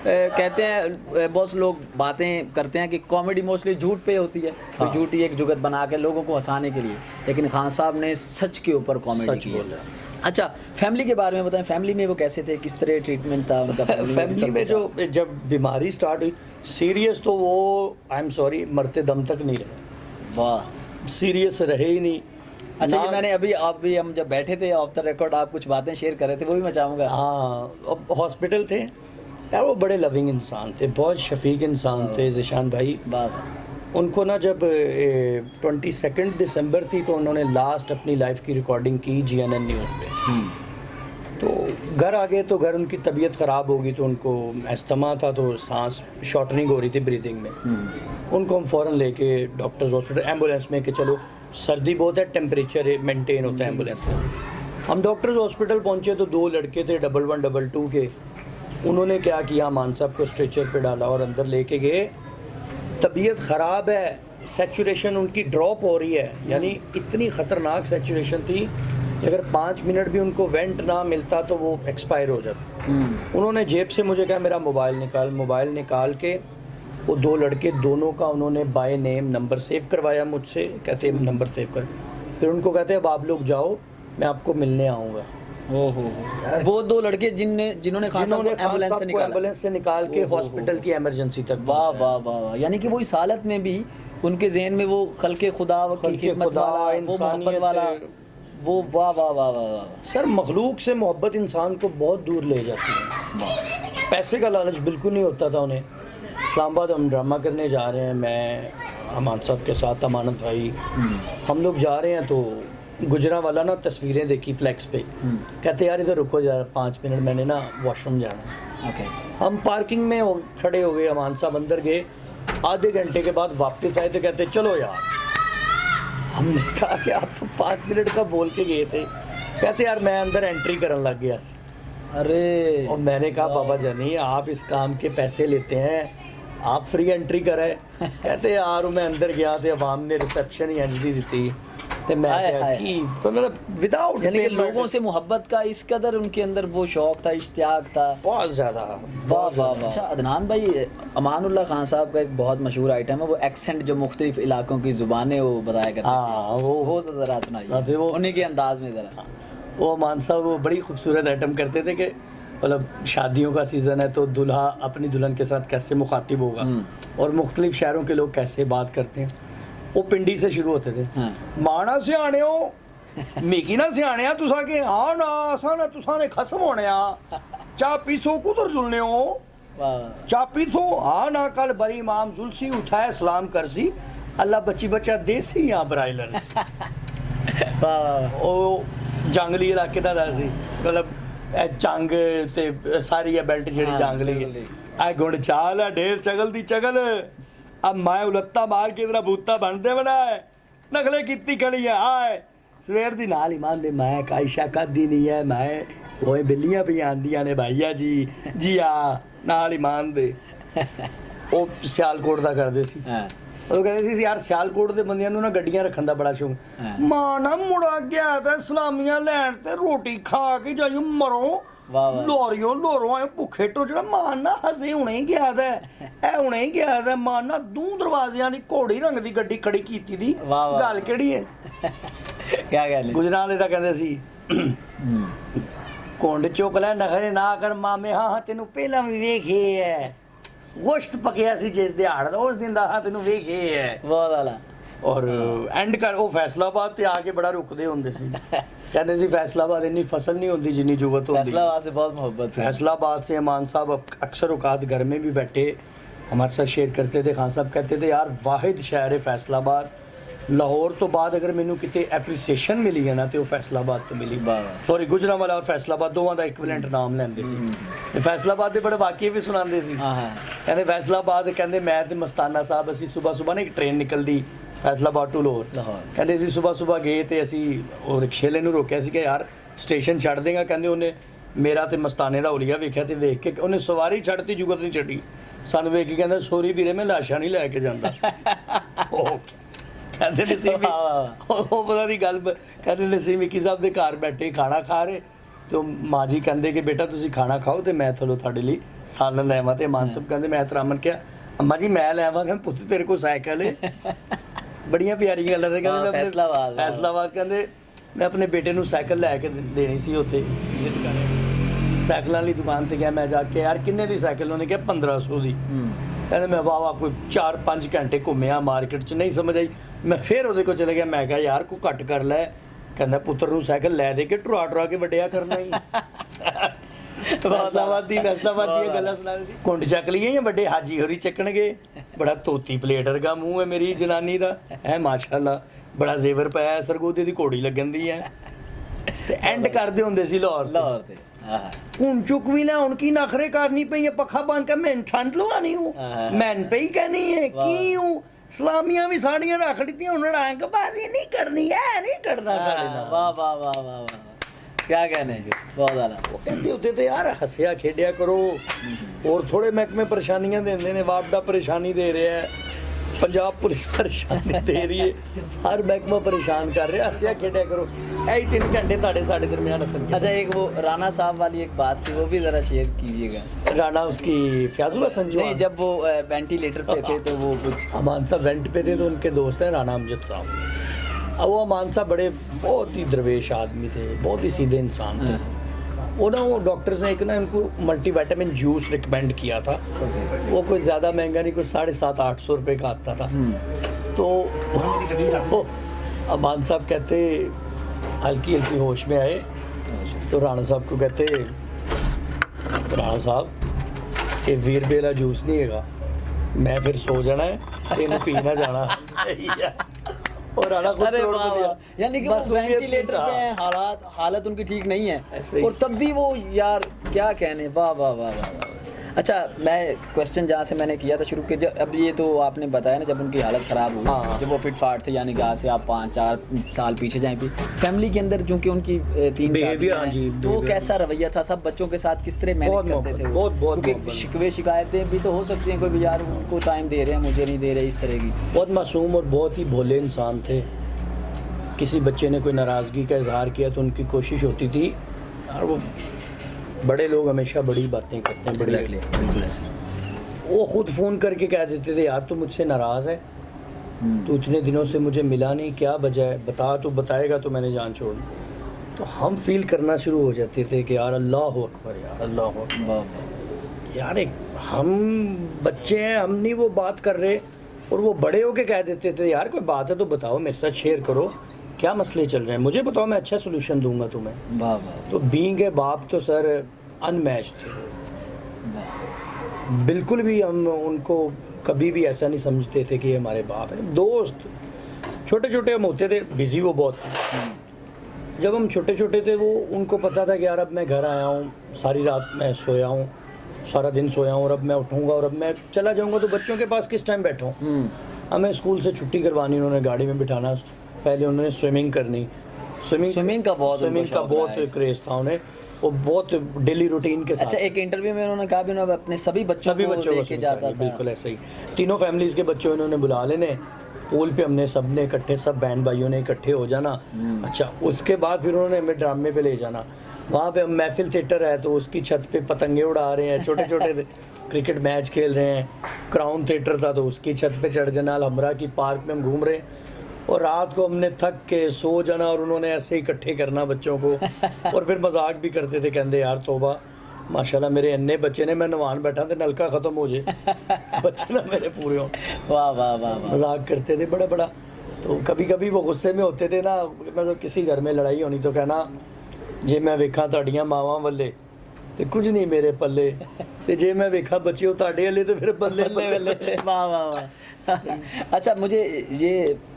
कहते हैं बहुत से लोग बातें करते हैं कि कॉमेडी मोस्टली झूठ पे होती है, तो झूठी एक जुगत बना के लोगों को हंसाने के लिए, लेकिन खान साहब ने सच के ऊपर कॉमेडी की है। अच्छा, फैमिली के बारे में बताएं, फैमिली में वो कैसे थे, किस तरह ट्रीटमेंट था उनका फैमिली में? जो जब बीमारी स्टार्ट हुई सीरियस, तो वो आई एम सॉरी मरते दम तक नहीं रहे। वाह, सीरियस रहे ही नहीं। अच्छा, ये मैंने अभी हम जब बैठे थे ऑफ द रिकॉर्ड आप कुछ बातें शेयर कर रहे थे, वो भी मैं चाहूँगा। हाँ, अब हॉस्पिटल थे यार, वो बड़े लविंग इंसान थे, बहुत शफीक इंसान थे ज़िशान भाई। वाह। उनको ना जब 22 दिसंबर थी तो उन्होंने लास्ट अपनी लाइफ की रिकॉर्डिंग की GNN न्यूज़ पे। तो घर आ गए तो घर उनकी तबीयत ख़राब होगी, तो उनको अस्थमा था, तो सांस शॉर्टनिंग हो रही थी ब्रीदिंग में। उनको हम फ़ौरन लेके डॉक्टर्स हॉस्पिटल एम्बुलेंस में कि चलो सर्दी बहुत है, टेम्परेचर मेंटेन होता है एम्बुलेंस में। हम डॉक्टर्स हॉस्पिटल पहुँचे तो 2 लड़के थे 11 22 के। उन्होंने क्या किया, मान साहब को स्ट्रेचर पे डाला और अंदर लेके गए। तबीयत ख़राब है, सैचुरेशन उनकी ड्रॉप हो रही है, यानी इतनी ख़तरनाक सैचुरेशन थी कि अगर 5 मिनट भी उनको वेंट ना मिलता तो वो एक्सपायर हो जाता। उन्होंने जेब से मुझे कहा मेरा मोबाइल निकाल के वो 2 लड़के दोनों का उन्होंने बाय नेम नंबर सेव करवाया मुझसे, कहते नंबर सेव कर। फिर उनको कहते अब आप लोग जाओ, मैं आपको मिलने आऊँगा। ओहो, वो 2 लड़के जिन्होंने खान साहब को एम्बुलेंस से निकाल के हॉस्पिटल की इमरजेंसी तक। वाह वाह वाह। यानी कि वो इस हालत में भी उनके जहन में वो खल्के खुदा की खिदमत वाला, वो मोहब्बत वाला, वो वाह वाह वाह वाह। सर मखलूक से मोहब्बत इंसान को बहुत दूर ले जाती है। पैसे का लालच बिल्कुल नहीं होता था उन्हें। इस्लामाबाद हम ड्रामा करने जा रहे हैं, मैं अमान साहब के साथ, अमानत भाई, हम लोग जा रहे हैं तो गुजरा वाला ना तस्वीरें देखी फ्लैक्स पे, कहते यार इधर रुको यार 5 मिनट, मैंने ना वॉशरूम जाना है। हम पार्किंग में खड़े हो गए, अमान साहब अंदर गए, आधे घंटे के बाद वापस आए तो कहते चलो यार। हमने कहा कि आप तो 5 मिनट का बोल के गए थे। कहते यार मैं अंदर एंट्री करने लग गया। अरे, और मैंने कहा बाबा जानी आप इस काम के पैसे लेते हैं, आप फ्री एंट्री कराए। कहते यार मैं अंदर गया तो अवाम ने रिसेप्शन ही अंजली दी थी, तो मैं तो मतलब विदाउट, यानी कि लोगों से मोहब्बत का इस कदर उनके अंदर वो शौक था, इश्तियाक था, बहुत ज़्यादा। वाह वाह वाह। अच्छा अदनान भाई, अमानुल्लाह खान साहब का एक बहुत मशहूर आइटम है वो एक्सेंट, जो मुख्तलिफ इलाकों की ज़ुबानें वो बताया करते हैं। वो तो ज़रा सुनाइए उन्हीं के अंदाज में ज़रा। वो अमान साहब वो बड़ी खूबसूरत आइटम करते थे कि मतलब शादियों का सीज़न है तो दूल्हा अपनी दुल्हन के साथ कैसे मुखातिब होगा और मुख्तलिफ शहरों के लोग कैसे बात करते हैं। वो पिंडी से शुरू होते थे। माना सियाने हो, मिकी ना सियाने तुसा के, हाँ ना असा ना तुसा ने खसम होने चा पीसो कुदर जुलने हो, चा पीसो, हाँ ना कल बरी इमाम जुलसी उठाए सलाम कर सी, अल्लाह बच्ची बच्चा देसी यहाँ ब्राइलर। वो जंगली इलाके का सी, मतलब चंग ते सारी बेल्ट जी जंगली आ गुण चाल है ढेर चगल दी चगल, अब मैं उलत्ता मार के तेरा बूता बनते बनाए नखले कितनी कड़ी है आए सवेर दी नाल ईमान दे मैं कायशा कदी नहीं है, मैं ओए बिल्लियां भी आंदियां ने भाईया जी आ नाल ईमान दे। ਉਹ ਸਿਆਲਕੋਟ ਦਾ ਕਰਦੇ ਸੀ। ਉਹ ਕਹਿੰਦੇ ਸੀ ਯਾਰ ਸਿਆਲਕੋਟ ਦੇ ਬੰਦਿਆਂ ਨੂੰ ਨਾ ਗੱਡੀਆਂ ਰੱਖਣ ਦਾ ਬੜਾ ਸ਼ੌਕ। ਮਾਂ ਨਾ ਮੁੜਾ ਗਿਆ ਤਾਂ ਸਲਾਮੀਆਂ ਲੈਣ ਤੇ ਰੋਟੀ ਖਾ ਕੇ ਜਾਈ ਮਰੋ ਵਾਹ ਵਾਹ ਲੋਰੀਆਂ ਲੋਰੋਂ ਆਏ ਭੁੱਖੇ ਟੋਜੜਾ ਮਾਰਨਾ ਹਸੇ ਹੁਣੇ ਹੀ ਗਿਆ ਦਾ ਇਹ ਹੁਣੇ ਹੀ ਗਿਆ ਦਾ ਮਾਰਨਾ ਦੂ ਦਰਵਾਜ਼ਿਆਂ ਦੀ ਘੋੜੀ ਰੰਗ ਦੀ ਗੱਡੀ ਖੜੀ ਕੀਤੀ ਦੀ ਵਾਹ ਵਾਹ। ਗੱਲ ਕਿਹੜੀ ਹੈ ਕਿਆ ਗੱਲ ਹੈ ਗੁਜਰਾਲੇ ਦਾ ਕਹਿੰਦੇ ਸੀ ਕੁੰਡ ਚੁੱਕ ਲੈ ਨਖਰੇ ਨਾ ਕਰ ਮਾਮੇ ਹਾਂ ਤੈਨੂੰ ਪਹਿਲਾਂ ਵੀ ਵੇਖੇ ਐ ਗੋਸ਼ਤ ਪਕਿਆ ਸੀ ਜਿਸ ਦਿਹਾੜ ਦਾ ਉਸ ਦਿਨ ਦਾ ਹਾਂ ਤੈਨੂੰ ਵੇਖੇ ਐ ਬਹੁਤ ਆਲਾ ਔਰ ਐਂਡ ਕਰ ਉਹ ਫੈਸਲਾਬਾਦ ਤੇ ਆ ਕੇ ਬੜਾ ਰੁਕਦੇ ਹੁੰਦੇ ਸੀ कहते सी फैसलाबाद इतनी फसल नहीं होती जितनी जरूरत होती फैसलाबाद से बहुत मोहब्बत है फैसलाबाद से अमान साहब अक्सर औकात घर में भी बैठे हमारे साथ शेयर करते थे खान साहब कहते थे यार वाहिद शहर है फैसलाबाद लाहौर तो बाद अगर मैनू किते एप्रीसीएशन मिली है ना तो वो फैसलाबाद तो मिली सॉरी गुजरांवाला और फैसलाबाद दोवां दा इक्विवेलेंट नाम लैंदे सी ते फैसलाबाद दे बड़े वाकये भी सुनांदे सी कहंदे फैसलाबाद कहंदे मैं ते मस्ताना साहब असी सुबह सुबह ना एक ट्रेन निकलदी फैसलाबाद टू लाहौर कहते ਅਸੀਂ सुबह सुबह गए ਤੇ ਅਸੀਂ ਉਹ ਰਿਕਸ਼ੇਲੇ ਨੂੰ ਰੋਕਿਆ ਸੀ ਕਿ ਯਾਰ ਸਟੇਸ਼ਨ ਛੱਡ ਦੇਗਾ ਕਹਿੰਦੇ ਉਹਨੇ ਮੇਰਾ ਤੇ ਮਸਤਾਨੇ ਦਾ ਹੁਲੀਆ ਵੇਖਿਆ ਤੇ ਵੇਖ ਕੇ ਉਹਨੇ ਸਵਾਰੀ ਛੱਡਤੀ ਜੁਗਤ ਨਹੀਂ ਛੱਡੀ ਸਾਨੂੰ ਵੇਖ ਕੇ ਕਹਿੰਦਾ ਸੋਰੀ ਵੀਰੇ ਮੈਂ ਲਾਸ਼ਾਂ ਨਹੀਂ ਲੈ ਕੇ ਜਾਂਦਾ ਉਹ ਕਹਿੰਦੇ ਨੇ ਸੀ ਉਹ ਬੜਾ ਦੀ ਗੱਲ ਕਹਿੰਦੇ ਨੇ ਸੀ ਮਿੱਕੀ ਸਾਹਿਬ ਦੇ ਘਰ ਬੈਠੇ ਖਾਣਾ ਖਾ ਰਹੇ ਤੇ ਮਾਂ ਜੀ ਕਹਿੰਦੇ ਕਿ ਬੇਟਾ ਤੁਸੀਂ ਖਾਣਾ ਖਾਓ ਤੇ ਮੈਂ ਤੁਹਾਨੂੰ ਤੁਹਾਡੇ ਲਈ ਸਾਲਨ ਲੈ ਆਵਾਂ ਤੇ ਮਾਨ ਸਾਹਿਬ ਕਹਿੰਦੇ ਮੈਂ ਤਰਾਮਨ ਕਿਹਾ ਅੰਮਾ ਜੀ ਮੈਂ ਲੈ ਆਵਾਂ ਕਹਿੰਦੇ ਪੁੱਤ ਤੇਰੇ ਕੋਲ ਸਾਈਕਲ ਹੈ ਬੜੀਆਂ ਪਿਆਰੀ ਗੱਲਾਂ ਤੇ ਕਹਿੰਦੇ ਫੈਸਲਾਬਾਦ ਕਹਿੰਦੇ ਮੈਂ ਆਪਣੇ ਬੇਟੇ ਨੂੰ ਸਾਈਕਲ ਲੈ ਕੇ ਦੇਣੀ ਸੀ ਉੱਥੇ ਜ਼ਿੱਦ ਕਰ ਸਾਈਕਲਾਂ ਵਾਲੀ ਦੁਕਾਨ ਤੇ ਗਿਆ ਮੈਂ ਜਾ ਕੇ ਯਾਰ ਕਿੰਨੇ ਦੀ ਸਾਈਕਲ ਉਹਨੇ ਕਿਹਾ 1500 ਦੀ ਕਹਿੰਦੇ ਮੈਂ ਵਾਹ ਕੋਈ 4-5 ਘੰਟੇ ਘੁੰਮਿਆ ਮਾਰਕੀਟ 'ਚ ਨਹੀਂ ਸਮਝ ਆਈ ਮੈਂ ਫਿਰ ਉਹਦੇ ਕੋਲ ਚਲੇ ਗਿਆ ਮੈਂ ਕਿਹਾ ਯਾਰ ਕੋਈ ਘੱਟ ਕਰ ਲੈ ਕਹਿੰਦਾ ਪੁੱਤਰ ਨੂੰ ਸਾਈਕਲ ਲੈ ਦੇ ਕੇ ਟਰਾ ਕੇ ਵੱਡਿਆ ਕਰਨਾ ਹੀ ਫੈਸਲਾਬਾਦ ਦੀਆਂ ਗੱਲਾਂ ਸੁਣਾ ਰਹੀ ਕੁੰਡ ਚੱਕ ਲਈਏ ਜਾਂ ਵੱਡੇ ਹਾਜੀ ਹੋਰੀ ਚੱਕਣਗੇ ਬੜਾ ਧੋਤੀ ਪਲੇਟ ਵਰਗਾ ਮੂੰਹ ਹੈ ਮੇਰੀ ਜਨਾਨੀ ਦਾ ਹੈ ਮਾਸ਼ਾਅੱਲਾ ਬੜਾ ਜ਼ੇਵਰ ਪਾਇਆ ਸਰਗੋਦੇ ਦੀ ਘੋੜੀ ਲੱਗਣ ਦੀ ਹੈ ਤੇ ਐਂਡ ਕਰਦੇ ਹੁੰਦੇ ਸੀ ਲਾਹੌਰ ਤੇ ਹੁਣ ਚੁੱਕ ਵੀ ਨਾ ਹੁਣ ਕੀ ਨਖਰੇ ਕਰਨੀ ਪਈ ਹੈ ਪੱਖਾ ਬੰਦ ਕੇ ਮੈਂ ਠੰਡ ਲਵਾਣੀ ਹੂੰ ਮੈਂ ਪਈ ਕਹਿਣੀ ਹੈ ਕੀ ਹੂੰ ਸਲਾਮੀਆਂ ਵੀ ਸਾੜੀਆਂ ਰੱਖ ਦਿੱਤੀਆਂ ਹੁਣ ਰੰਗ ਬਾਜ਼ੀ ਨਹੀਂ ਕਰਨੀ ਹੈ ਨਹੀਂ ਕਰਨਾ ਸਾਡੇ ਨਾਲ ਵਾਹ ਵਾਹ ਵਾਹ ਵਾਹ ਵਾਹ क्या कहने हैं बहुत आला वो कहते होते थे यार हंसिया खेडिया करो और थोड़े महकमे परेशानियां देंदे ने वापडा परेशानी दे रहा है पंजाब पुलिस परेशानी दे रही है हर महकमा परेशान कर रहा है हंसिया खेडिया करो यही 3 घंटे ताड़े साढ़े दरमियान हसन अच्छा एक वो राणा साहब वाली एक बात थी वो भी ज़रा शेयर कीजिएगा राणा उसकी फ्याजुल हसन जो नहीं जब वो वेंटिलेटर पे थे तो वो कुछ अमान साहब वेंट पे थे तो उनके दोस्त हैं राणा अमजद साहब वो अमान साहब बड़े बहुत ही दरवेश आदमी थे बहुत ही सीधे इंसान थे वो ना वो डॉक्टर्स ने एक ना उनको मल्टीविटामिन जूस रिकमेंड किया था वो कोई ज़्यादा महंगा नहीं कोई 750-800 रुपये का आता था तो अमान साहब कहते हल्की हल्की होश में आए तो राणा साहब को कहते राणा साहब ये 20 रुपये का जूस नहीं है मैं फिर सो जाना है इन्हें पीना जाना और अरे वाह यानी कि वो वेंटिलेटर पे हैं हालत उनकी ठीक नहीं है और तब भी वो यार क्या कहने वाह वाह वाह वाह अच्छा मैं क्वेश्चन जहाँ से मैंने किया था शुरू के जब अब ये तो आपने बताया ना जब उनकी हालत ख़राब हुई जब वो फिट फाट थे यानी कि आज से आप 5-4 साल पीछे जाएं भी फैमिली के अंदर चूँकि उनकी 3 शादियां हैं तो वो कैसा रवैया था सब बच्चों के साथ किस तरह मैनेज करते थे क्योंकि शिकवे शिकायतें भी तो हो सकती हैं कोई भी यार उनको टाइम दे रहे हैं मुझे नहीं दे रहे इस तरह की बहुत मासूम और बहुत ही भोले इंसान थे किसी बच्चे ने कोई नाराज़गी का इजहार किया तो उनकी कोशिश होती थी और वो बड़े लोग हमेशा बड़ी बातें करते हैं बिल्कुल ऐसे वो खुद फ़ोन करके कह देते थे यार तू मुझसे नाराज़ है तो इतने दिनों से मुझे मिला नहीं क्या वजह है बता तो बताएगा तो मैंने जान छोड़ तो हम फील करना शुरू हो जाते थे कि यार अल्लाह अकबर यार अल्लाह अकबर यार एक हम बच्चे हैं हम नहीं वो बात कर रहे और वो बड़े होके कह देते थे यार कोई बात है तो बताओ मेरे साथ शेयर करो क्या मसले चल रहे हैं मुझे बताओ मैं अच्छा सोल्यूशन दूंगा तुम्हें वाह वाह तो बीइंग ए बाप तो सर अनमैच थे बिल्कुल भी हम उनको कभी भी ऐसा नहीं समझते थे कि हमारे बाप हैं दोस्त छोटे छोटे हम होते थे बिजी वो बहुत जब हम छोटे छोटे थे वो उनको पता था कि यार अब मैं घर आया हूँ सारी रात मैं सोया हूँ सारा दिन सोया हूँ और अब मैं उठूँगा और अब मैं चला जाऊँगा तो बच्चों के पास किस टाइम बैठूँ हमें स्कूल से छुट्टी करवानी उन्होंने गाड़ी में बिठाना पहले उन्होंने स्विमिंग करनी स्विमिंग का बहुत क्रेज था उन्हें वो बहुत डेली रूटीन के साथ अच्छा एक इंटरव्यू में उन्होंने कहा भी उन्होंने अपने सभी बच्चों को लेके जाता था बिल्कुल ऐसे ही तीनों फैमिलीज़ के बच्चों इन्होंने बुला लेने पूल पे हमने सब ने इकट्ठे सब बहन भाइयों ने इकट्ठे हो जाना अच्छा उसके बाद फिर उन्होंने हमें ड्रामे पे ले जाना वहाँ पे हम महफिल थिएटर है तो उसकी छत पे पतंगे उड़ा रहे हैं, छोटे छोटे क्रिकेट मैच खेल रहे हैं। क्राउन थिएटर था तो उसकी छत पे चढ़ जाना, अलहमरा की पार्क में हम घूम रहे हैं, और रात को हमने थक के सो जाना और उन्होंने ऐसे ही इकट्ठे करना बच्चों को, और फिर मजाक भी करते थे, कहते यार तोबा माशाल्लाह मेरे अन्ने बच्चे ने, मैं नवान बैठा थे नलका ख़त्म हो जाए बच्चे ना मेरे पूरे हो। वाह वाह वाह वाह। मजाक करते थे बड़ा बड़ा। तो कभी कभी वो गुस्से में होते थे ना, मतलब किसी घर में लड़ाई होनी तो कहना जे मैं वेखा ਤੁਹਾਡੀਆਂ ਮਾਵਾਂ ਵੱਲੇ ਤੇ ਕੁਝ ਨਹੀਂ ਮੇਰੇ ਪੱਲੇ, ਤੇ ਜੇ मैं वेखा बच्चे ਤੁਹਾਡੇ वाले तो फिर बल्ले बल्ले। वाह वाह वाह। अच्छा मुझे ये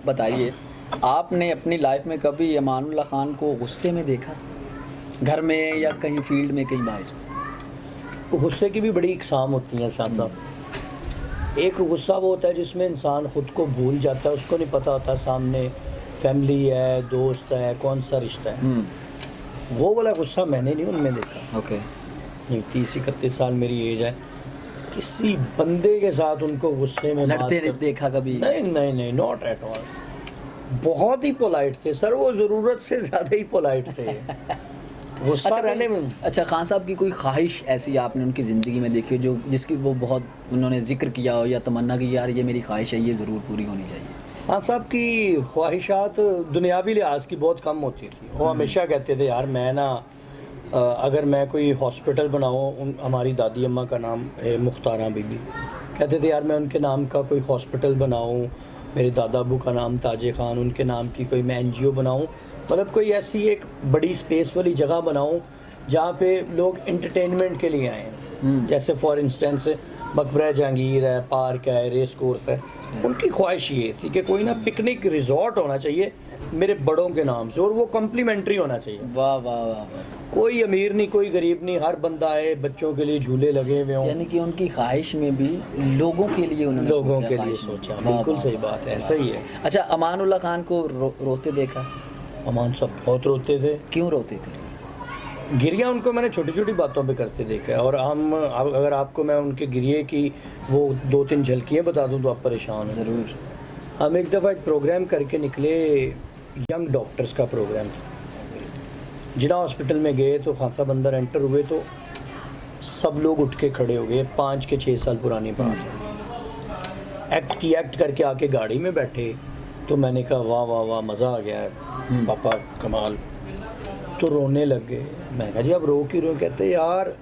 बताइए, आपने अपनी लाइफ में कभी अमानुल्लाह खान को गुस्से में देखा, घर में या कहीं फील्ड में कहीं बाहर? गुस्से की भी बड़ी इकसाम होती हैं साथ साथ। एक गुस्सा वो होता है जिसमें इंसान ख़ुद को भूल जाता है, उसको नहीं पता होता सामने फैमिली है, दोस्त है, कौन सा रिश्ता है। वो वाला गुस्सा मैंने नहीं उनमें देखा। ओके। 30-31 साल मेरी एज है, किसी बंदे के साथ उनको गुस्से में लड़ते देखा कभी? नहीं नहीं नहीं, नॉट एट ऑल। बहुत ही पोलाइट थे सर, वो ज़रूरत से ज़्यादा ही पोलाइट थे। गुस्सा रहने में। अच्छा खान साहब की कोई ख्वाहिश ऐसी आपने उनकी ज़िंदगी में देखी हो जो जिसकी वो बहुत उन्होंने जिक्र किया हो या तमन्ना की यार ये मेरी ख्वाहिश है, ये ज़रूर पूरी होनी चाहिए? खान साहब की ख्वाहिशात दुनियावी लिहाज की बहुत कम होती थी। वो हमेशा कहते थे यार मैं ना अगर मैं कोई हॉस्पिटल बनाऊँ, हमारी दादी अम्मा का नाम है मुख्तारा बीबी, कहते थे यार मैं उनके नाम का कोई हॉस्पिटल बनाऊँ, मेरे दादा अबू का नाम ताजे खान, उनके नाम की कोई मैं NGO बनाऊँ, मतलब कोई ऐसी एक बड़ी स्पेस वाली जगह बनाऊँ जहाँ पे लोग एंटरटेनमेंट के लिए आएँ। जैसे फॉर इंस्टेंस मकबरा जहांगीर है, पार्क है, रेस कोर्स है। उनकी ख्वाहिश ये थी कि कोई ना पिकनिक रिजॉर्ट होना चाहिए मेरे बड़ों के नाम से, और वो कम्प्लीमेंट्री होना चाहिए। वाह वाह वाह। कोई अमीर नहीं, कोई गरीब नहीं, हर बंदा आए, बच्चों के लिए झूले लगे हुए हों। यानी कि उनकी ख्वाहिश में भी लोगों के लिए उन्होंने लोगों के लिए सोचा। बिल्कुल सही बात है, ऐसा ही है। अच्छा अमानुल्लाह खान को रोते देखा? अमान साहब बहुत रोते थे। क्यों रोते थे? गिरिया उनको मैंने छोटी छोटी बातों पे करते देखा है, और अगर आपको मैं उनके गिरिये की वो 2-3 झलकियाँ बता दूँ तो आप परेशान हो। ज़रूर। हम एक दफ़ा एक प्रोग्राम करके निकले, यंग डॉक्टर्स का प्रोग्राम था। जिना हॉस्पिटल में गए तो खान साहब अंदर एंटर हुए तो सब लोग उठ के खड़े हो गए। 5 के 6 साल पुरानी बात है। एक्ट करके आके गाड़ी में बैठे तो मैंने कहा वाह वाह वाह, मज़ा आ गया है पापा, कमाल। तो रोने लग गए। मैं कहा जी आप रो क्यों रहे हो? कहते यार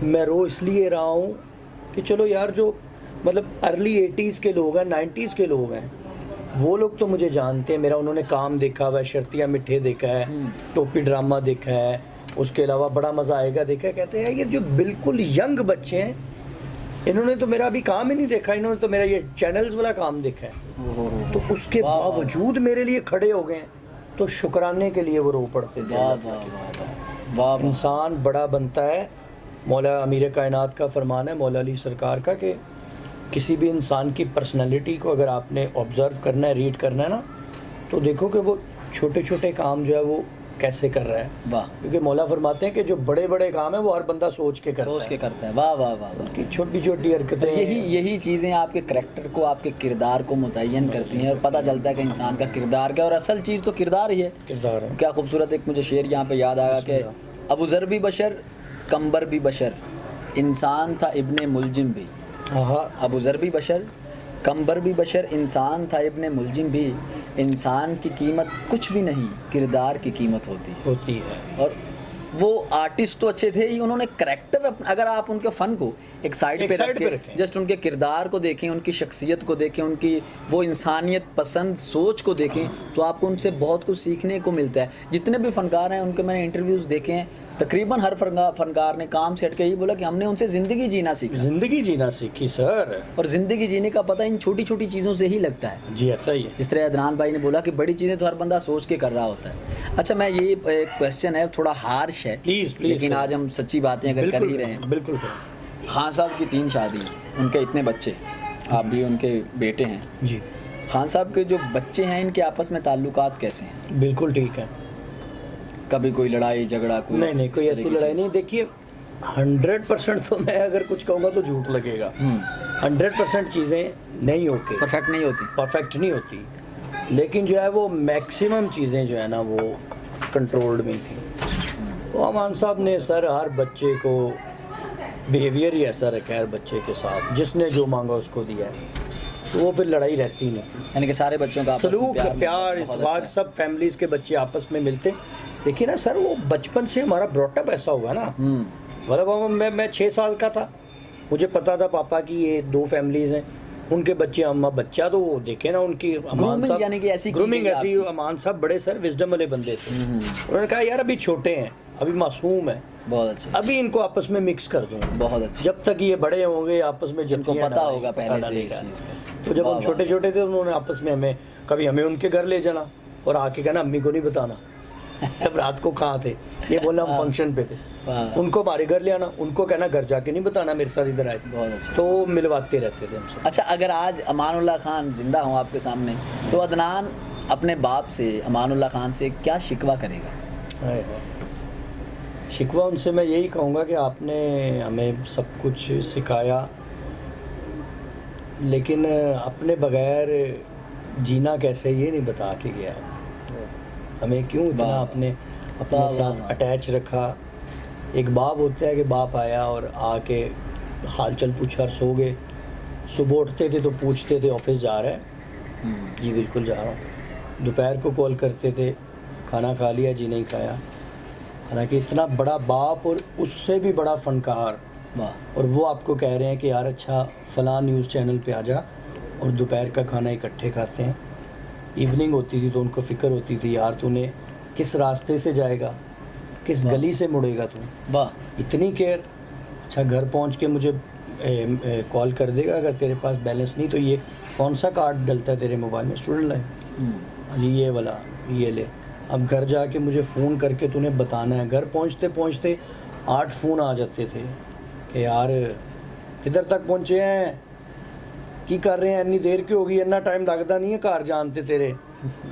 मैं रो इसलिए रहा हूँ कि चलो यार जो मतलब अर्ली 80s के लोग हैं, 90s के लोग हैं, वो लोग तो मुझे जानते हैं, मेरा उन्होंने काम देखा हुआ है, शर्तिया मिठे देखा है, टोपी ड्रामा देखा है, उसके अलावा बड़ा मज़ा आएगा देखा है। कहते हैं ये जो बिल्कुल यंग बच्चे हैं, इन्होंने तो मेरा अभी काम ही नहीं देखा, इन्होंने तो मेरा ये चैनल्स वाला काम देखा है। तो उसके बावजूद मेरे लिए खड़े हो गए, तो शुक्राने के लिए वो रो पड़ते थे। वाह वाह वाह वाह। इंसान बड़ा बनता है, मौला अमीर कायनात का फरमान है, मौला अली सरकार का, कि किसी भी इंसान की पर्सनालिटी को अगर आपने ऑब्ज़र्व करना है, रीड करना है ना, तो देखो कि वो छोटे छोटे काम जो है वो कैसे कर रहा है। वाह। क्योंकि मौला फरमाते हैं कि जो बड़े बड़े काम है वो हर बंदा सोच के करता है। वाह वाह वाह। उनकी छोटी छोटी हरकतें, यही चीज़ें आपके करैक्टर को, आपके किरदार को मुतय्यन करती हैं और पता चलता है कि इंसान का किरदार क्या है, और असल चीज़ तो किरदार ही है। किरदार है। क्या खूबसूरत एक मुझे शेर यहाँ पे याद आया कि अबू ज़र भी बशर, कंबर भी बशर, इंसान था इब्ने मुलजिम भी। हाँ, अबू ज़र भी बशर, कंबर भी बशर, इंसान था इब्ने मुलजिम भी। इंसान की कीमत कुछ भी नहीं, किरदार की कीमत होती है। और वो आर्टिस्ट तो अच्छे थे ही, उन्होंने करैक्टर, अगर आप उनके फ़न को एक साइड पे रखें, जस्ट उनके किरदार को देखें, उनकी शख्सियत को देखें, उनकी वो इंसानियत पसंद सोच को देखें, तो आपको उनसे बहुत कुछ सीखने को मिलता है। जितने भी फ़नकार हैं उनके मैंने इंटरव्यूज़ देखे हैं, तकरीबन हर फनकार ने काम से हट के यही बोला कि हमने उनसे ज़िंदगी जीना सीखा। ज़िंदगी जीना सीखी सर। और ज़िंदगी जीने का पता इन छोटी छोटी चीज़ों से ही लगता है। जी ऐसा ही है। जिस तरह अदनान भाई ने बोला कि बड़ी चीज़ें तो हर बंदा सोच के कर रहा होता है। अच्छा मैं ये क्वेश्चन है, थोड़ा हार्श है प्लीज़, लेकिन आज हम सच्ची बातें अगर कर ही रहे हैं। बिल्कुल। खान साहब की 3 शादी, उनके इतने बच्चे, आप भी उनके बेटे हैं जी। खान साहब के जो बच्चे हैं, इनके आपस में ताल्लुकात कैसे हैं? बिल्कुल ठीक है। कभी कोई लड़ाई झगड़ा? नहीं, कोई ऐसी लड़ाई नहीं। देखिए 100% तो मैं अगर कुछ कहूँगा तो झूठ लगेगा। 100% चीज़ें नहीं होती, परफेक्ट नहीं होती, लेकिन जो है वो मैक्सिमम चीज़ें जो है ना वो कंट्रोल्ड में थी। वो अमान साहब ने सर हर बच्चे को बिहेवियर ही ऐसा रखा है हर बच्चे के साथ, जिसने जो मांगा उसको दिया है, तो वो फिर लड़ाई रहती नहीं। यानी कि सारे बच्चों का आपस में सलूक प्यार बहुत इत्तेफाक अच्छा सब फैमिलीज के बच्चे आपस में मिलते। देखिए ना सर, वो बचपन से हमारा ब्रॉटअप ऐसा हुआ ना, है। मतलब मैं 6 साल का था, मुझे पता था पापा की ये 2 फैमिलीज हैं, उनके बच्चे, अम्मा बच्चा, तो वो देखे ना उनकी Grooming यानी कि ऐसी की ग्रूमिंग गई ऐसी। अमान साहब बड़े सर विजडम वाले बंदे थे, उन्होंने कहा यार अभी छोटे हैं, अभी मासूम है, बहुत अच्छा, अभी इनको आपस में मिक्स कर दूँ, बहुत अच्छा। जब तक ये बड़े होंगे आपस में जिनको जब पता होगा पहले से इस चीज़ का। तो जब वाह, हम वाह। छोटे छोटे थे उन्होंने आपस में हमें, कभी हमें उनके घर ले जाना और आके कहना अम्मी को नहीं बताना जब रात को कहाँ थे, ये बोलना हम फंक्शन पे थे, वाह। उनको हमारे घर ले आना, उनको कहना घर जाके नहीं बताना मेरे साथ इधर आए, बहुत अच्छा। तो मिलवाते रहते थे हमसे। अच्छा, अगर आज अमानुल्लाह खान जिंदा हो आपके सामने, तो अदनान अपने बाप से, अमानुल्लाह खान से क्या शिकवा करेगा? हाय हाय। शिकवा उनसे मैं यही कहूँगा कि आपने हमें सब कुछ सिखाया, लेकिन अपने बगैर जीना कैसे ये नहीं बता के गया। हमें क्यों इतना वाह। अपने अपने वाह, साथ वाह। अटैच रखा। एक बाप होता है कि बाप आया और आके हाल चाल पूछा और सो गए, सुबह उठते थे तो पूछते थे ऑफिस जा रहा है? जी बिल्कुल जा रहा हूँ। दोपहर को कॉल करते थे, खाना खा लिया? जी नहीं खाया। हालांकि इतना बड़ा बाप और उससे भी बड़ा फनकार, वाह, और वो आपको कह रहे हैं कि यार अच्छा फ़लाँ न्यूज़ चैनल पे आ जा, और दोपहर का खाना इकट्ठे खाते हैं। इवनिंग होती थी तो उनको फ़िक्र होती थी यार तूने किस रास्ते से जाएगा, किस वाह। गली से मुड़ेगा तू, वाह, इतनी केयर। अच्छा घर पहुंच के मुझे कॉल कर देगा अगर तेरे पास बैलेंस नहीं तो ये कौन सा कार्ड डलता है तेरे मोबाइल में, स्टूडेंट लाइन, जी ये वाला ये ले। अब घर जाके मुझे फ़ोन करके तूने बताना है। घर पहुंचते पहुंचते 8 फ़ोन आ जाते थे कि यार किधर तक पहुंचे हैं, की कर रहे हैं, इतनी देर क्यों होगी, इतना टाइम लगता नहीं है घर जानते तेरे,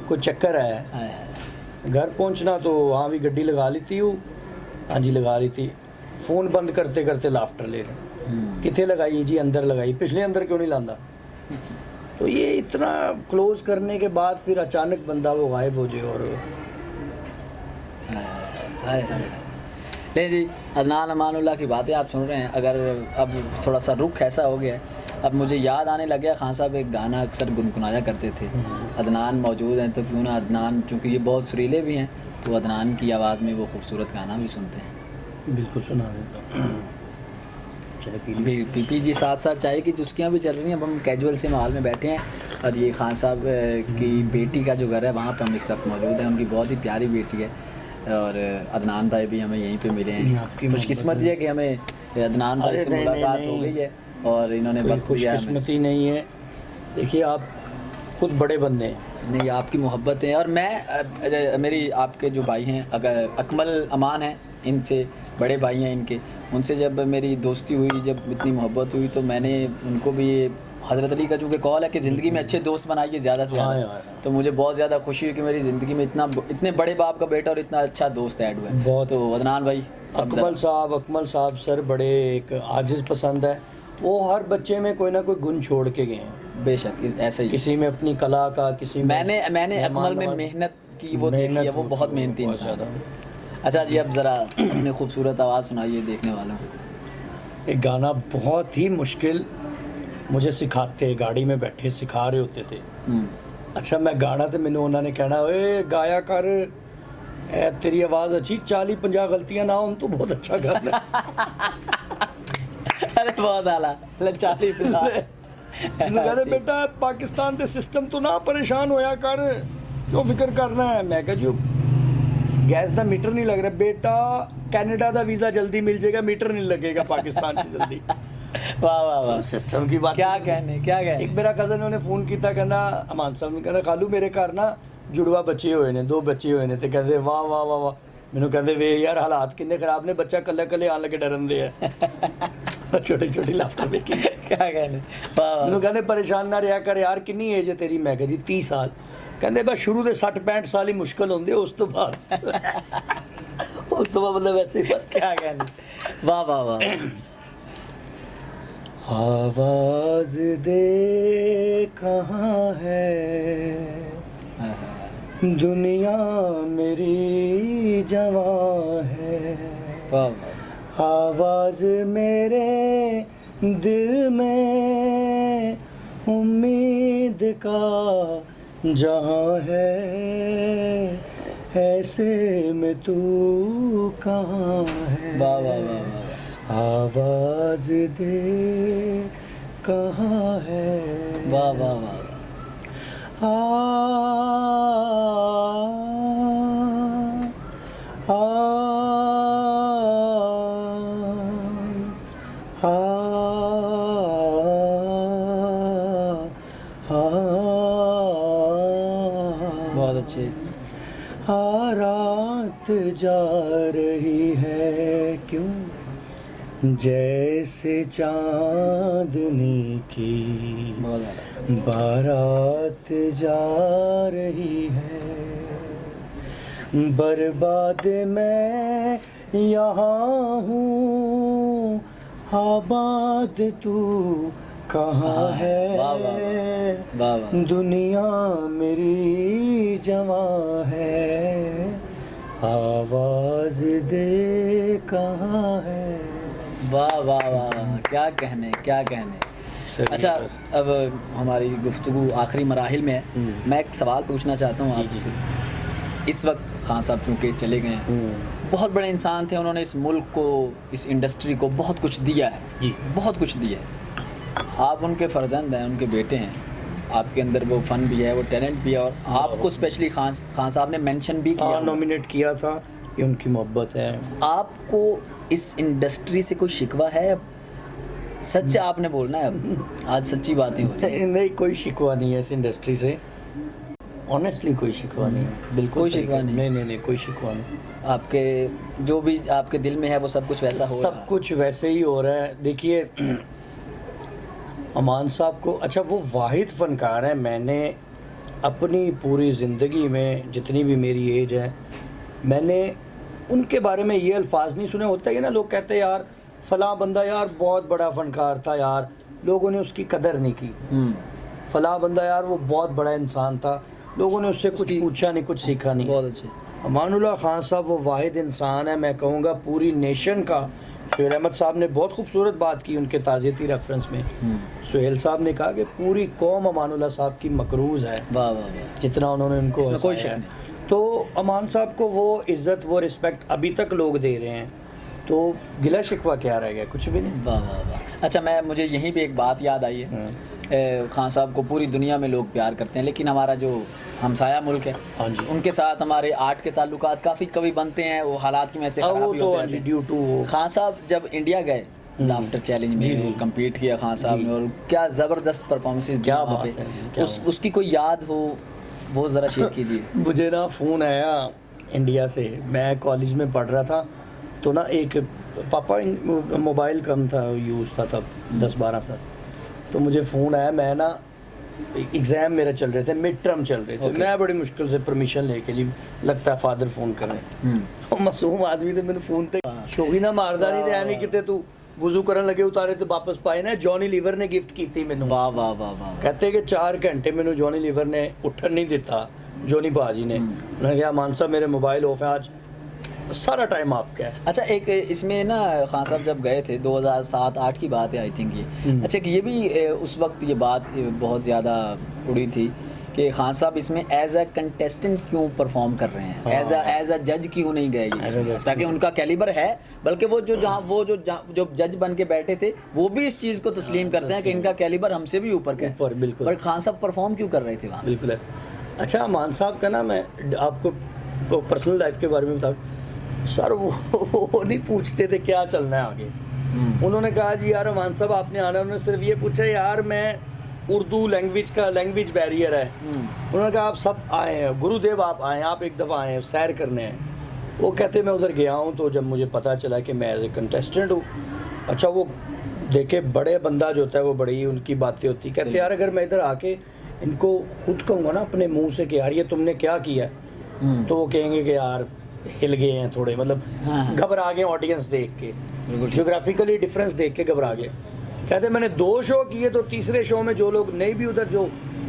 कोई चक्कर है। हाय हाय। घर पहुंचना तो वहाँ भी गड्डी लगा ली थी, वो हाँ जी लगा ली थी। फ़ोन बंद करते करते लाफ्टर ले रहे, कितने लगाई जी, अंदर लगाई, पिछले अंदर क्यों नहीं लांदा। तो ये इतना क्लोज करने के बाद फिर अचानक बंदा वो गायब हो जाए। और हाय हाय। नहीं जी, अदनान अमानुल्लाह की बातें आप सुन रहे हैं। अगर अब थोड़ा सा रुख ऐसा हो गया है, अब मुझे याद आने लग गया, खान साहब एक गाना अक्सर गुनगुनाया करते थे, अदनान मौजूद हैं तो क्यों ना अदनान, चूँकि ये बहुत सुरीले भी हैं तो अदनान की आवाज़ में वो खूबसूरत गाना भी सुनते हैं। बिल्कुल सुना देता। चाय पी ली? अभी पीपी जी साथ साथ चाय की चुस्कियाँ भी चल रही हैं। अब हम कैजुअल से माहौल में बैठे हैं और ये खान साहब की बेटी का जो घर है वहाँ पर हम इस वक्त मौजूद हैं। उनकी बहुत ही प्यारी बेटी है और अदनान भाई भी हमें यहीं पे मिले ये हैं। आपकी खुशकिस्मत ये है कि हमें अदनान भाई अरे से नहीं, मुलाकात नहीं, हो नहीं। गई है और इन्होंने कोई वक्त दिया हमें। खुशकिस्मती नहीं है। देखिए आप खुद बड़े बंदे हैं। नहीं, आपकी मोहब्बत है। और मैं मेरी आपके जो भाई हैं, अगर अकमल अमान हैं, इनसे बड़े भाई हैं इनके, उनसे जब मेरी दोस्ती हुई, जब इतनी मोहब्बत हुई तो मैंने उनको भी हज़रत अली का चूँकि कॉल है कि ज़िंदगी में अच्छे दोस्त बनाइए ज़्यादा से हाँ ज़्यादा, यार। तो मुझे बहुत ज़्यादा खुशी हुई कि मेरी ज़िंदगी में इतने बड़े बाप का बेटा और इतना अच्छा दोस्त ऐड हुआ है। बहुत। तो अदनान भाई अब अकमल साहब सर बड़े एक आजिज़ पसंद है। वो हर बच्चे में कोई ना कोई गुण छोड़ के गए हैं। बेशक ऐसे ही। किसी में अपनी कला का, किसी में मैंने अकमल में मेहमान मेहनत की वो देखी है, वो होती बहुत है, मेहनती बहुत इंसान ज़्यादा। है। अच्छा जी, अब ज़रा अपनी खूबसूरत आवाज़ सुनाइए देखने वालों को। एक गाना बहुत ही मुश्किल मुझे सिखाते, गाड़ी में बैठे सिखा रहे होते थे। अच्छा मैं गाना तो मैंने उन्होंने कहना ओए गाया कर, ए तेरी आवाज़ अच्छी, 40-50 गलतियां ना हो तो बहुत अच्छा गाना। अरे बहुत आला, 40-50। कहते बेटा पाकिस्तान के सिस्टम तो ना परेशान होया कर, क्यों फिक्र करना है। मैं कहा जी गैस का मीटर नहीं लग रहा बेटा, कैनेडा का वीज़ा जल्दी मिल जाएगा, मीटर नहीं लगेगा पाकिस्तान से जल्दी। वाह वाह वाह, सिस्टम की बात क्या कहने। एक मेरा कज़न ने फ़ोन किया, कहना अमान साहब ने कहना खालू मेरे घर ना जुड़वा बच्चे हुए ने, 2 बच्चे हुए ने, तो कहते वाह वाह वाह वाह। मैंने कहते वे यार हालात किन्ने खराब ने, बच्चा कल्ले कल्ले आन लगे डरन दे है। छोटी छोटी लाफ्टर मेकिंग। क्या कहने, वाह वाह। मैंने कहते परेशान ना रहा कर यार, किन्नी एज है तेरी। मैं कहा जी 30 साल। कहते बस शुरू के 60-65 साल ही मुश्किल होंगे, उस तो बाद मतलब वैसे ही बात। क्या कहने, वाह वाह वाह। आवाज दे कहाँ है दुनिया मेरी जवां है, वाह वाह। आवाज मेरे दिल में उम्मीद का जहाँ है, ऐसे में तू कहाँ है। वाह वाह वाह वाह। आवाज दे कहाँ है। वाह वाह वाह। आ, आ, आ, बहुत अच्छे। रात जा रही है क्यों, जैसे चांदनी की बहुत ज़्यादा। बारात जा रही है। बर्बाद मैं यहाँ हूँ, आबाद तू कहाँ है। वाह वाह वाह वाह। दुनिया मेरी जवां है, आवाज दे कहाँ है। वाह वाह वाह, क्या कहने क्या कहने। अच्छा, अब हमारी गुफ्तगू आखिरी मराहिल में है। मैं एक सवाल पूछना चाहता हूँ आपसे। इस वक्त खान साहब चूँकि चले गए हैं, बहुत बड़े इंसान थे, उन्होंने इस मुल्क को, इस इंडस्ट्री को बहुत कुछ दिया है जी, बहुत कुछ दिया है। आप उनके फर्जंद हैं, उनके बेटे हैं, आपके अंदर वो फ़न भी है, वो टैलेंट भी है, और आपको स्पेशली खान साहब ने मेंशन भी किया, नॉमिनेट किया था। ये उनकी मोहब्बत है। आपको इस इंडस्ट्री से कोई शिकवा है? सच आपने बोलना है, अब आज सच्ची बातें हो रही हैं। नहीं, कोई शिकवा नहीं है इस इंडस्ट्री से। ऑनेस्टली कोई शिकवा नहीं है, बिल्कुल कोई सही शिकवा कहा। नहीं? नहीं, कोई शिकवा नहीं। आपके जो भी आपके दिल में है वो सब कुछ वैसा हो रहा सब है। कुछ वैसे ही हो रहा है। देखिए, अमान साहब को, अच्छा वो वाहिद फ़नकार हैं, मैंने अपनी पूरी ज़िंदगी में जितनी भी मेरी एज है, मैंने उनके बारे में ये अल्फाज नहीं सुने। होता है ना, लोग कहते हैं यार फ़लाँ बंदा यार बहुत बड़ा फ़नकार था यार, लोगों ने उसकी कदर नहीं की। फ़लाँ बंदा यार वो बहुत बड़ा इंसान था, लोगों ने उससे कुछ पूछा नहीं, कुछ सीखा नहीं। बहुत अच्छे। अमानुल्लाह खान साहब वो वाहिद इंसान है, मैं कहूँगा पूरी नेशन का। सुहेल अहमद साहब ने बहुत खूबसूरत बात की उनके ताज़ियती रेफरेंस में। सुहेल साहब ने कहा कि पूरी कौम अमानुल्लाह साहब की मकरूज़ है। वाह वाह वाह, जितना उन्होंने उनको इसमें कोई हंसाया शक है। नहीं। तो अमान साहब को वो इज़्ज़त, वो रिस्पेक्ट अभी तक लोग दे रहे हैं, तो गिला शिकवा क्या रह गया? कुछ भी नहीं। वाह वाह वाह। अच्छा, मुझे यहीं पे एक बात याद आई है। खान साहब को पूरी दुनिया में लोग प्यार करते हैं, लेकिन हमारा जो हमसाया मुल्क है, हाँ जी, उनके साथ हमारे आर्ट के ताल्लुकात काफ़ी कभी बनते हैं, वो हालात की वजह से खराब भी होते रहते हैं। ड्यू टू खान साहब जब इंडिया गए, लाफ्टर चैलेंज में कम्पीट किया खान साहब ने, और क्या ज़बरदस्त परफॉर्मेंसेस दी क्या वहाँ बात पे। है, उसकी कोई याद हो वो ज़रा शेयर कीजिए। मुझे ना फ़ोन आया इंडिया से, मैं कॉलेज में पढ़ रहा था, तो ना एक पापा मोबाइल कम था यूज़ था तब, 10-12 साल। तो मुझे फ़ोन आया, मैं ना एग्ज़ाम मेरा चल रहे थे, मिड टर्म चल रहे थे। मैं बड़ी मुश्किल से परमिशन लेके जी, लगता है फादर फ़ोन कर रहे हैं। तो मासूम आदमी थे, मैंने फ़ोन ते शोही ना मारदा नहीं थे, नहीं किते तू वज़ू करन लगे उतारे तो वापस पाए ना। जॉनी लीवर ने गिफ्ट की थी मैनू। वाह वाह वाह वाह। कहते कि 4 घंटे मैनू जॉनी लीवर ने उठन नहीं दिता, जॉनी भाजी ने। उन्होंने कहा मान साहब मेरे मोबाइल ऑफ है आज, सारा टाइम आपका है। अच्छा, एक इसमें ना खान साहब जब गए थे 2007-8 की बात है आई थिंक ये। अच्छा, कि ये भी उस वक्त ये बात बहुत ज़्यादा उड़ी थी कि खान साहब इसमें एज अ कंटेस्टेंट क्यों परफॉर्म कर रहे हैं, एज अ जज क्यों नहीं गए ये इसमें? ताकि उनका कैलिबर है, बल्कि वो जो जज बन के बैठे थे वो भी इस चीज़ को तस्लीम करते हैं कि इनका कैलिबर हमसे भी ऊपर का है। बिल्कुल। पर खान साहब परफॉर्म क्यों कर रहे थे वहाँ? बिल्कुल ऐसा। अच्छा, अमान साहब का ना, मैं आपको पर्सनल लाइफ के बारे में बता, सर वो नहीं पूछते थे क्या चलना है आगे। उन्होंने कहा जी यार अमान साहब आपने आना, उन्होंने सिर्फ ये पूछा यार मैं उर्दू लैंग्वेज बैरियर है। उन्होंने कहा आप सब आए हैं, गुरुदेव आप आए हैं, आप एक दफ़ा आए हैं, सैर करने हैं। वो कहते मैं उधर गया हूँ, तो जब मुझे पता चला कि मैं एज ए कंटेस्टेंट हूँ, अच्छा वो देखे बड़े बंदा जो होता है वो बड़ी उनकी बातें होती, कहते यार अगर मैं इधर आके इनको खुद कहूँगा ना अपने मुँह से कि यार ये तुमने क्या किया, तो वो कहेंगे कि यार हिल गए हैं थोड़े, मतलब घबरा गए ऑडियंस देख के, ज्योग्राफिकली डिफरेंस देख के घबरा गए। कहते मैंने 2 शो किए, तो तीसरे शो में जो लोग नहीं भी उधर जो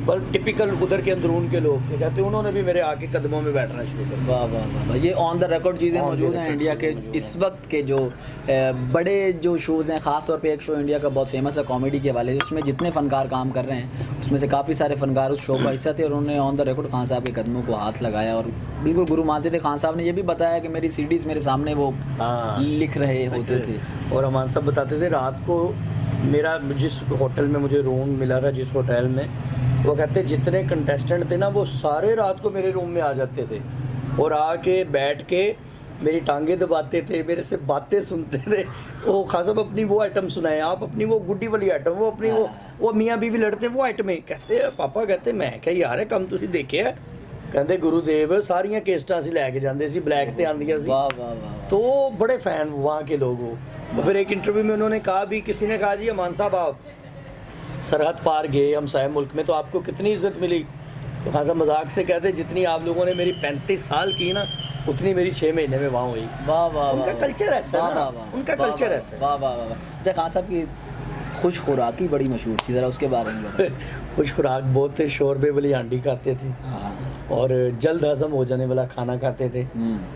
पर टिपिकल उधर के अंदरून के लोग थे, कहते उन्होंने भी मेरे आके कदमों में बैठना शुरू कर दिया। वाह वाह वाह वाह। ये ऑन द रिकॉर्ड चीज़ें मौजूद हैं इंडिया के इस वक्त के जो बड़े जो शोज़ हैं, ख़ास तौर पे एक शो इंडिया का बहुत फेमस है कॉमेडी के वाले, उसमें जितने फ़नकार काम कर रहे हैं उसमें से काफ़ी सारे फ़नकार उस शो का हिस्सा थे और उन्होंने ऑन द रिकॉर्ड खान साहब के कदमों को हाथ लगाया और बिल्कुल गुरु मानते थे। खान साहब ने ये भी बताया कि मेरी सीडीज़ मेरे सामने वो हाँ। लिख रहे होते थे। और अमान साहब बताते थे रात को मेरा जिस होटल में मुझे रूम मिला था, जिस होटल में, वो कहते जितने कंटेस्टेंट थे ना वो सारे रात को मेरे रूम में आ जाते थे और आके बैठ के मेरी टांगे दबाते थे, मेरे से बातें सुनते थे। वो खास साहब अपनी वो आइटम सुनाए, आप अपनी वो गुड्डी वाली आइटम, वो अपनी वो मियाँ बीवी लड़ते वो आइटमें, कहते पापा कहते मैं क्या यार है कम तुसी देखे है, कहते गुरुदेव सारियां केस्टां ਅਸੀਂ ਲੈ ਕੇ ਜਾਂਦੇ ਸੀ, ब्लैक ਤੇ ਆਂਦੀਆਂ ਸੀ। वाह वाह वाह। तो बड़े फ़ैन वहाँ के लोग हो। और फिर एक इंटरव्यू में उन्होंने कहा भी, किसी ने कहा जी अमान साहब आप सरहद पार गए हमसाया मुल्क में तो आपको कितनी इज्जत मिली, तो खासा मजाक से कहते जितनी आप लोगों ने मेरी 35 साल की ना उतनी मेरी 6 महीने में वहाँ हुई। वाह वाह उनका वाह। कल्चर ऐसा है ना, उनका कल्चर ऐसा है। वाह वाह वाह वाह। अच्छा, खान साहब की खुश खुराकी बड़ी मशहूर थी, ज़रा उसके बारे में बताओ। खुश खुराक बहुत थे, शोरबे वाली हांडी खाते थे हाँ। और जल्द हज़म हो जाने वाला खाना खाते थे।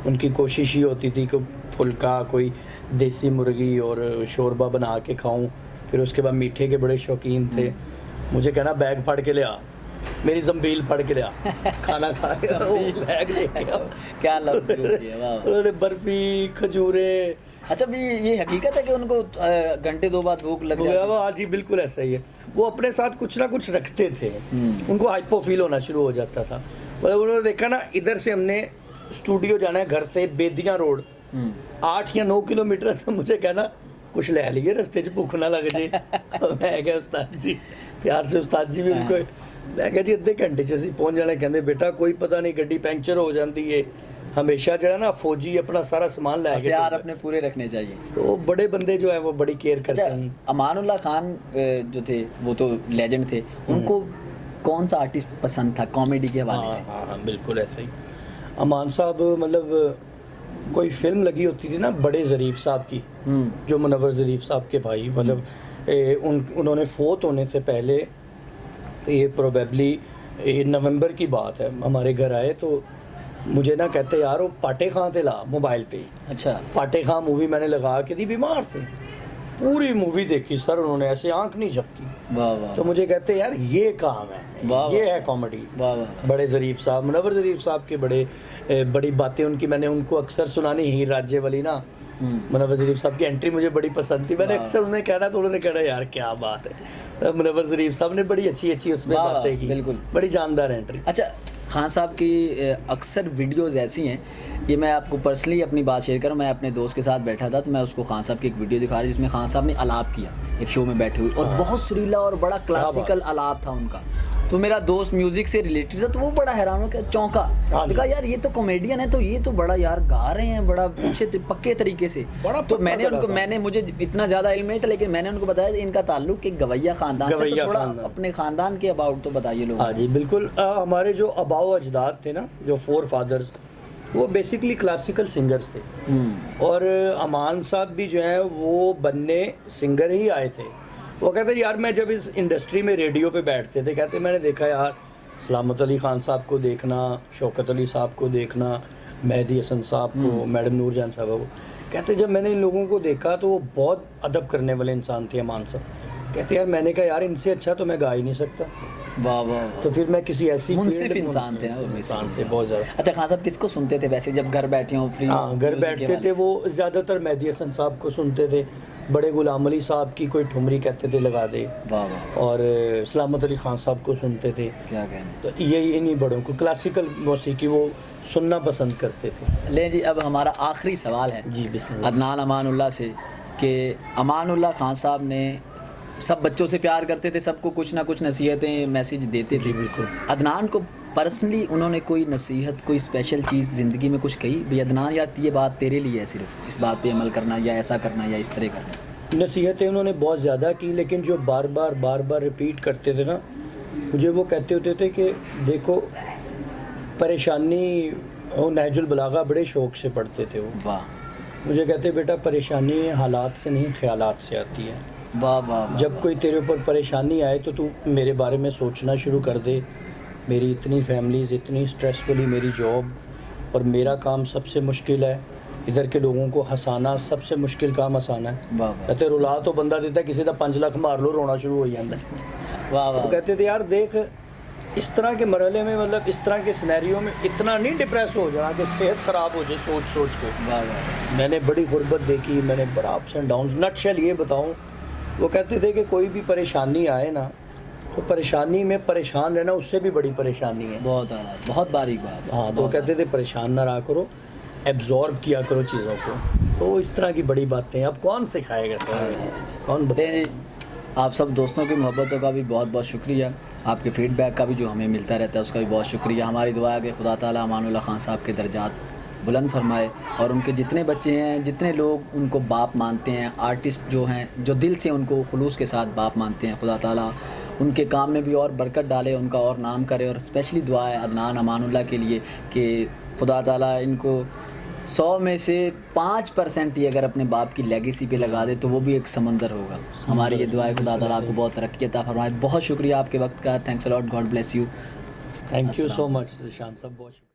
उनकी कोशिश ही होती थी कि फुल्का कोई देसी मुर्गी और शोरबा बना के खाऊं। फिर उसके बाद मीठे के बड़े शौकीन थे। मुझे कहना बैग फाड़ के ले आ, मेरी जम्बील फाड़ के ले आ, खाना खा के बैग लेके आ। क्या लफ्ज़ यूज़ किए, वाह। उन्होंने बर्फी खजूरे। अच्छा भी ये हकीकत है कि उनको घंटे दो बाद भूख लग जाती है? हाँ जी बिल्कुल ऐसा ही है। वो अपने साथ कुछ ना कुछ रखते थे, उनको हाइपो फील होना शुरू हो जाता था। मतलब उन्होंने देखा ना, इधर से हमने स्टूडियो जाना है घर से बेदियाँ रोड 8 या 9 किलोमीटर है, तो मुझे कहना कुछ ले लिए रस्ते च भुख ना लग जाए। मैं क्या उस्ताद जी, प्यार से उस्ताद जी भी उनको, मैं क्या जी अद्धे घंटे च असीं पहुंच जाना। कहते बेटा कोई पता नहीं गड्डी पैंचर हो जाती है, हमेशा जो है ना फौजी अपना सारा सामान ला के हथियार अपने पूरे रखने चाहिए। तो बड़े बंदे जो है वो बड़ी केयर करते अच्छा, हैं। अमानुल्लाह खान जो थे वो तो लेजेंड थे, उनको कौन सा आर्टिस्ट पसंद था कॉमेडी के हवाले से? हाँ हाँ बिल्कुल ऐसे ही। अमान साहब मतलब कोई फिल्म लगी होती थी ना बड़े ज़रीफ़ साहब की, जो मुनव्वर ज़रीफ़ साहब के भाई, मतलब उन्होंने फोत होने से पहले, ये प्रोबेबली नवंबर की बात है, हमारे घर आए तो मुझे ना कहते यार वो पाटे खां थे ला मोबाइल पे। अच्छा, पाटे खां मूवी मैंने लगा के दी, बीमार थे, पूरी मूवी देखी सर उन्होंने, ऐसे आंख नहीं झपकी। वाह वाह। तो मुझे कहते यार ये काम है, ये है कॉमेडी। वाह वाह। बड़े ज़रीफ़ साहब, मुनव्वर ज़रीफ़ साहब के बड़ी बातें उनकी मैंने उनको अक्सर सुनानी, ही राज्य वाली ना, मुनव्वर ज़रीफ़ साहब की एंट्री मुझे बड़ी पसंद थी। मैंने अक्सर उन्हें कहना तो उन्होंने कहना यार क्या बात है, मुनव्वर ज़रीफ़ साहब ने बड़ी अच्छी अच्छी उसमें बातें की, बिल्कुल बड़ी जानदार एंट्री। अच्छा, खान साहब की अक्सर वीडियोज़ ऐसी हैं, ये मैं आपको पर्सनली अपनी बात शेयर करूँ, मैं अपने दोस्त के साथ बैठा था तो मैं उसको खान साहब की एक वीडियो दिखा रही जिसमें खान साहब ने अलाप किया एक शो में बैठे हुए, और बहुत सुरीला और बड़ा क्लासिकल अलाप था उनका। तो मेरा दोस्त म्यूजिक से रिलेटेड था तो वो बड़ा हैरान हो गया, चौंका, कहा यार ये तो कॉमेडियन है, तो ये तो बड़ा यार गा रहे हैं बड़ा अच्छे पक्के तरीके से। तो मैंने मुझे इतना ज़्यादा इल्म नहीं था, लेकिन मैंने उनको बताया इनका ताल्लुक एक गवैया ख़ानदान से, तो थोड़ा अपने ख़ानदान के अबाउट तो बताइए लोग। हाँ जी बिल्कुल, हमारे जो अबाव अजदाद थे ना, जो 4 फादर्स, वो बेसिकली क्लासिकल सिंगर्स थे, और अमान साहब भी जो है वो बनने सिंगर ही आए थे। वो कहते यार मैं जब इस इंडस्ट्री में रेडियो पे बैठते थे, कहते मैंने देखा यार सलामत अली खान साहब को देखना, शौकत अली साहब को देखना, मेहदी हसन साहब को, मैडम नूरजहान साहब को, कहते जब मैंने इन लोगों को देखा तो वो बहुत अदब करने वाले इंसान थे अमान साहब। कहते यार मैंने कहा यार इनसे अच्छा तो मैं गा ही नहीं सकता। वाह वाह। तो फिर मैं किसी ऐसी मुनसिफ इंसान थे ना, इंसान थे बहुत ज़्यादा। अच्छा, खान साहब किसको सुनते थे वैसे जब घर बैठे हों फ्री? हाँ, घर बैठते थे वो ज़्यादातर मेहदी हसन साहब को सुनते थे, बड़े गुलाम अली साहब की कोई ठुमरी कहते थे लगा दे, और सलामत अली खान साहब को सुनते थे। क्या कहना, तो यही इन्हीं बड़ों को क्लासिकल मौसीकी वो सुनना पसंद करते थे। ले जी, अब हमारा आखिरी सवाल है जी अदनान अमानुल्लाह से कि अमानुल्लाह खान साहब ने सब बच्चों से प्यार करते थे, सबको कुछ ना कुछ नसीहतें मैसेज देते थे। बिल्कुल। अदनान को पर्सनली उन्होंने कोई नसीहत, कोई स्पेशल चीज़ ज़िंदगी में कुछ कही भाई अदनान यार ये बात तेरे लिए है, सिर्फ इस बात पे अमल करना, या ऐसा करना, या इस तरह करना? नसीहतें उन्होंने बहुत ज़्यादा की, लेकिन जो बार बार रिपीट करते थे ना, मुझे वो कहते होते थे कि देखो परेशानी, वो नहजुल बलागा बड़े शौक़ से पढ़ते थे वो। वाह। मुझे कहते बेटा परेशानी हालात से नहीं ख्यालात से आती है। वाह वाह वाह। जब कोई तेरे ऊपर परेशानी आए तो तू मेरे बारे में सोचना शुरू कर दे। मेरी इतनी फैमिलीज़, इतनी स्ट्रेसफुली मेरी जॉब, और मेरा काम सबसे मुश्किल है। इधर के लोगों को हंसाना सबसे मुश्किल काम हंसाना है। वाह वाह कहते रुला तो बंदा देता, किसी का 5 लाख मार लो रोना शुरू हो जाता है। वाह वो वाह। कहते थे यार देख, इस तरह के मरहले में, मतलब इस तरह के सिनेरियो में इतना नहीं डिप्रेस हो जाना कि सेहत ख़राब हो जाए सोच सोच के। वाह वाह। मैंने बड़ी गुर्बत देखी, मैंने बड़ा अप्स एंड डाउन्स। नटशेल ये बताऊं, वो कहते थे कि कोई भी परेशानी आए ना, तो परेशानी में परेशान रहना उससे भी बड़ी परेशानी है। बहुत आला, बहुत बारीक बात। हाँ, तो कहते थे परेशान ना रहा करो, एब्जॉर्ब किया करो चीज़ों को। तो इस तरह की बड़ी बातें अब कौन सिखाएगा, कौन बताए। नहीं, आप सब दोस्तों की मोहब्बतों का भी बहुत बहुत शुक्रिया। आपके फीडबैक का भी जो हमें मिलता रहता है उसका भी बहुत शुक्रिया। हमारी दुआ है कि खुदा ताला अमानुल्लाह खान साहब के दर्जात बुलंद फरमाए, और उनके जितने बच्चे हैं, जितने लोग उनको बाप मानते हैं, आर्टिस्ट जो हैं, जो दिल से उनको खुलूस के साथ बाप मानते हैं, खुदा ताला उनके काम में भी और बरकत डाले, उनका और नाम करे। और स्पेशली दुआ है अदनान अमानुल्लाह के लिए कि खुदा ताला इनको 100 में से 5% ही अगर अपने बाप की लेगेसी पे लगा दे तो वो भी एक समंदर होगा। हमारी ये दुआ है, खुदा ताला आपको बहुत तरक्की अता फरमाए। बहुत शुक्रिया आपके वक्त का। Thanks a lot, God bless you. Thank you so much Zeeshan साहब, बहुत शुक्रिया।